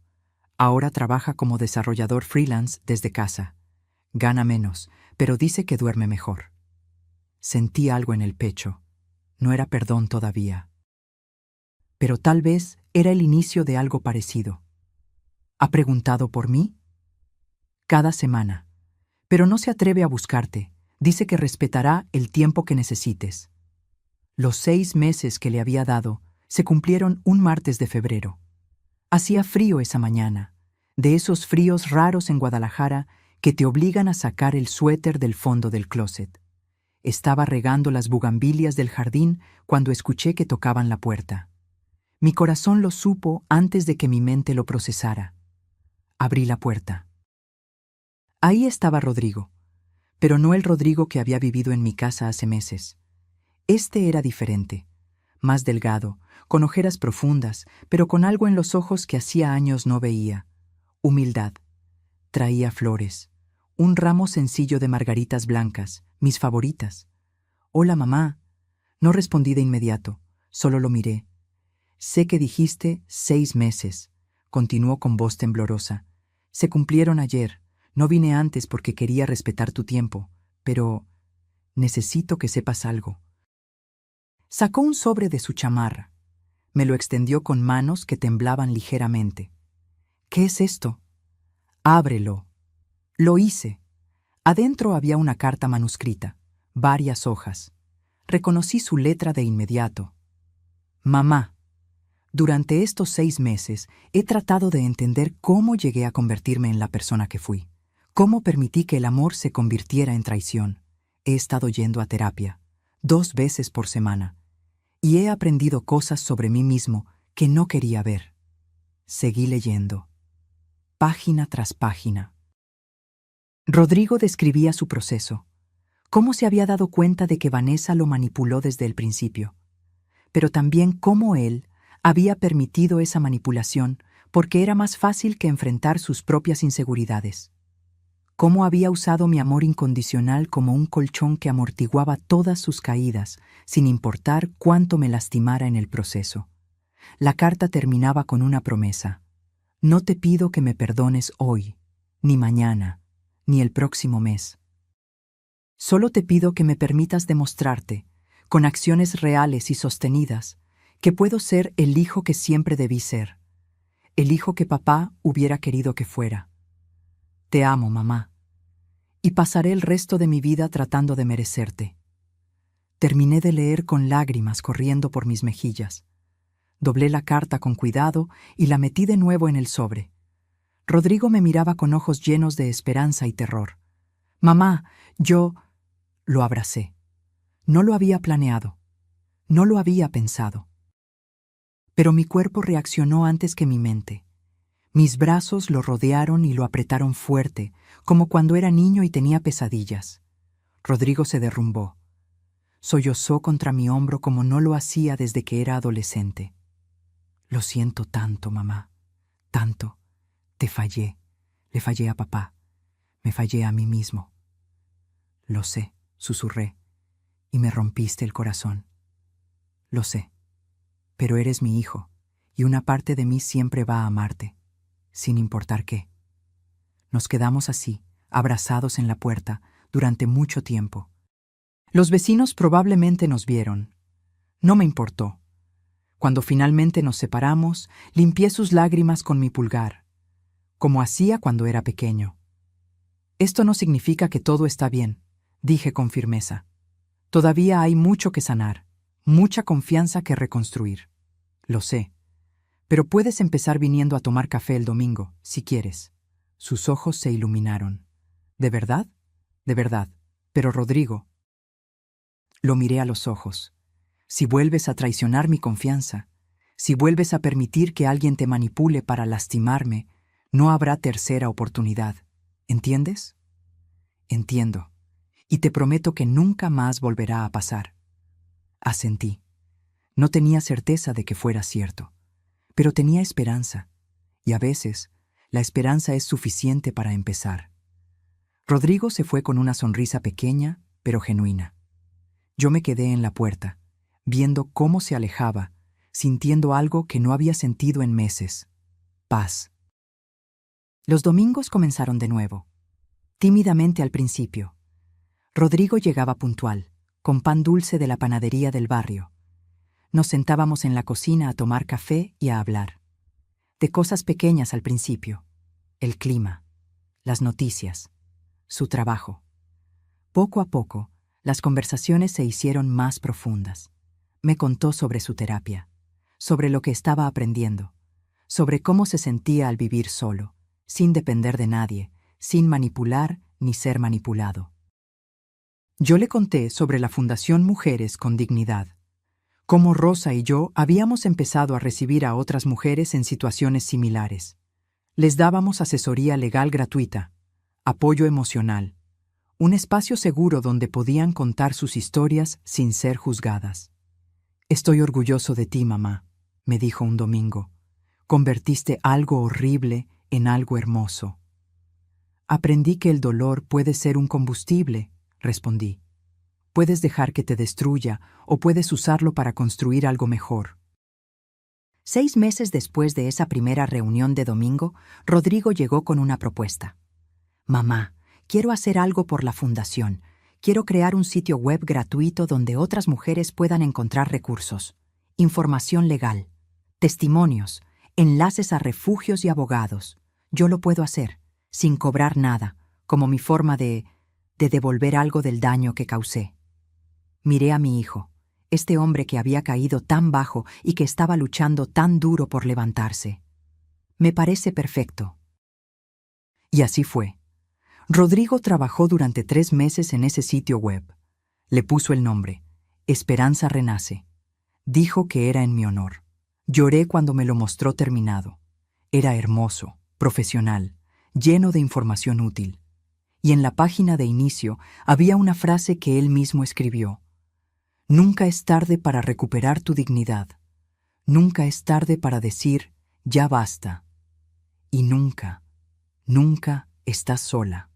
Ahora trabaja como desarrollador freelance desde casa. Gana menos, pero dice que duerme mejor. Sentí algo en el pecho. No era perdón todavía. Pero tal vez era el inicio de algo parecido. ¿Ha preguntado por mí? Cada semana. Pero no se atreve a buscarte. Dice que respetará el tiempo que necesites. Los 6 meses que le había dado se cumplieron un martes de febrero. Hacía frío esa mañana, de esos fríos raros en Guadalajara que te obligan a sacar el suéter del fondo del closet. Estaba regando las bugambilias del jardín cuando escuché que tocaban la puerta. Mi corazón lo supo antes de que mi mente lo procesara. Abrí la puerta. Ahí estaba Rodrigo, pero no el Rodrigo que había vivido en mi casa hace meses. Este era diferente, más delgado, con ojeras profundas, pero con algo en los ojos que hacía años no veía. Humildad. Traía flores, un ramo sencillo de margaritas blancas, mis favoritas. Hola, mamá. No respondí de inmediato, solo lo miré. Sé que dijiste 6 meses, continuó con voz temblorosa. Se cumplieron ayer. No vine antes porque quería respetar tu tiempo, pero necesito que sepas algo. Sacó un sobre de su chamarra. Me lo extendió con manos que temblaban ligeramente. ¿Qué es esto? Ábrelo. Lo hice. Adentro había una carta manuscrita, varias hojas. Reconocí su letra de inmediato. Mamá, durante estos 6 meses he tratado de entender cómo llegué a convertirme en la persona que fui. ¿Cómo permití que el amor se convirtiera en traición? He estado yendo a terapia, 2 veces por semana, y he aprendido cosas sobre mí mismo que no quería ver. Seguí leyendo, página tras página. Rodrigo describía su proceso, cómo se había dado cuenta de que Vanessa lo manipuló desde el principio, pero también cómo él había permitido esa manipulación porque era más fácil que enfrentar sus propias inseguridades. Cómo había usado mi amor incondicional como un colchón que amortiguaba todas sus caídas, sin importar cuánto me lastimara en el proceso. La carta terminaba con una promesa. No te pido que me perdones hoy, ni mañana, ni el próximo mes. Solo te pido que me permitas demostrarte, con acciones reales y sostenidas, que puedo ser el hijo que siempre debí ser, el hijo que papá hubiera querido que fuera. Te amo, mamá, y pasaré el resto de mi vida tratando de merecerte. Terminé de leer con lágrimas corriendo por mis mejillas. Doblé la carta con cuidado y la metí de nuevo en el sobre. Rodrigo me miraba con ojos llenos de esperanza y terror. Mamá, yo... Lo abracé. No lo había planeado. No lo había pensado. Pero mi cuerpo reaccionó antes que mi mente. Mis brazos lo rodearon y lo apretaron fuerte, como cuando era niño y tenía pesadillas. Rodrigo se derrumbó. Sollozó contra mi hombro como no lo hacía desde que era adolescente. Lo siento tanto, mamá. Tanto. Te fallé. Le fallé a papá. Me fallé a mí mismo. Lo sé, susurré, y me rompiste el corazón. Lo sé, pero eres mi hijo, y una parte de mí siempre va a amarte, sin importar qué. Nos quedamos así, abrazados en la puerta, durante mucho tiempo. Los vecinos probablemente nos vieron. No me importó. Cuando finalmente nos separamos, limpié sus lágrimas con mi pulgar, como hacía cuando era pequeño. Esto no significa que todo está bien, dije con firmeza. Todavía hay mucho que sanar, mucha confianza que reconstruir. Lo sé. Pero puedes empezar viniendo a tomar café el domingo, si quieres. Sus ojos se iluminaron. ¿De verdad? De verdad. Pero Rodrigo. Lo miré a los ojos. Si vuelves a traicionar mi confianza, si vuelves a permitir que alguien te manipule para lastimarme, no habrá tercera oportunidad. ¿Entiendes? Entiendo. Y te prometo que nunca más volverá a pasar. Asentí. No tenía certeza de que fuera cierto, pero tenía esperanza, y a veces la esperanza es suficiente para empezar. Rodrigo se fue con una sonrisa pequeña, pero genuina. Yo me quedé en la puerta, viendo cómo se alejaba, sintiendo algo que no había sentido en meses: paz. Los domingos comenzaron de nuevo, tímidamente al principio. Rodrigo llegaba puntual, con pan dulce de la panadería del barrio. Nos sentábamos en la cocina a tomar café y a hablar. De cosas pequeñas al principio: el clima, las noticias, su trabajo. Poco a poco, las conversaciones se hicieron más profundas. Me contó sobre su terapia, sobre lo que estaba aprendiendo, sobre cómo se sentía al vivir solo, sin depender de nadie, sin manipular ni ser manipulado. Yo le conté sobre la Fundación Mujeres con Dignidad, cómo Rosa y yo habíamos empezado a recibir a otras mujeres en situaciones similares. Les dábamos asesoría legal gratuita, apoyo emocional, un espacio seguro donde podían contar sus historias sin ser juzgadas. «Estoy orgulloso de ti, mamá», me dijo un domingo. «Convertiste algo horrible en algo hermoso». «Aprendí que el dolor puede ser un combustible», respondí. «Puedes dejar que te destruya o puedes usarlo para construir algo mejor». 6 meses después de esa primera reunión de domingo, Rodrigo llegó con una propuesta. «Mamá, quiero hacer algo por la fundación. Quiero crear un sitio web gratuito donde otras mujeres puedan encontrar recursos, información legal, testimonios, enlaces a refugios y abogados. Yo lo puedo hacer, sin cobrar nada, como mi forma de devolver algo del daño que causé». Miré a mi hijo, este hombre que había caído tan bajo y que estaba luchando tan duro por levantarse. «Me parece perfecto». Y así fue. Rodrigo trabajó durante 3 meses en ese sitio web. Le puso el nombre: Esperanza Renace. Dijo que era en mi honor. Lloré cuando me lo mostró terminado. Era hermoso, profesional, lleno de información útil. Y en la página de inicio había una frase que él mismo escribió: «Nunca es tarde para recuperar tu dignidad. Nunca es tarde para decir, ya basta. Y nunca, nunca estás sola».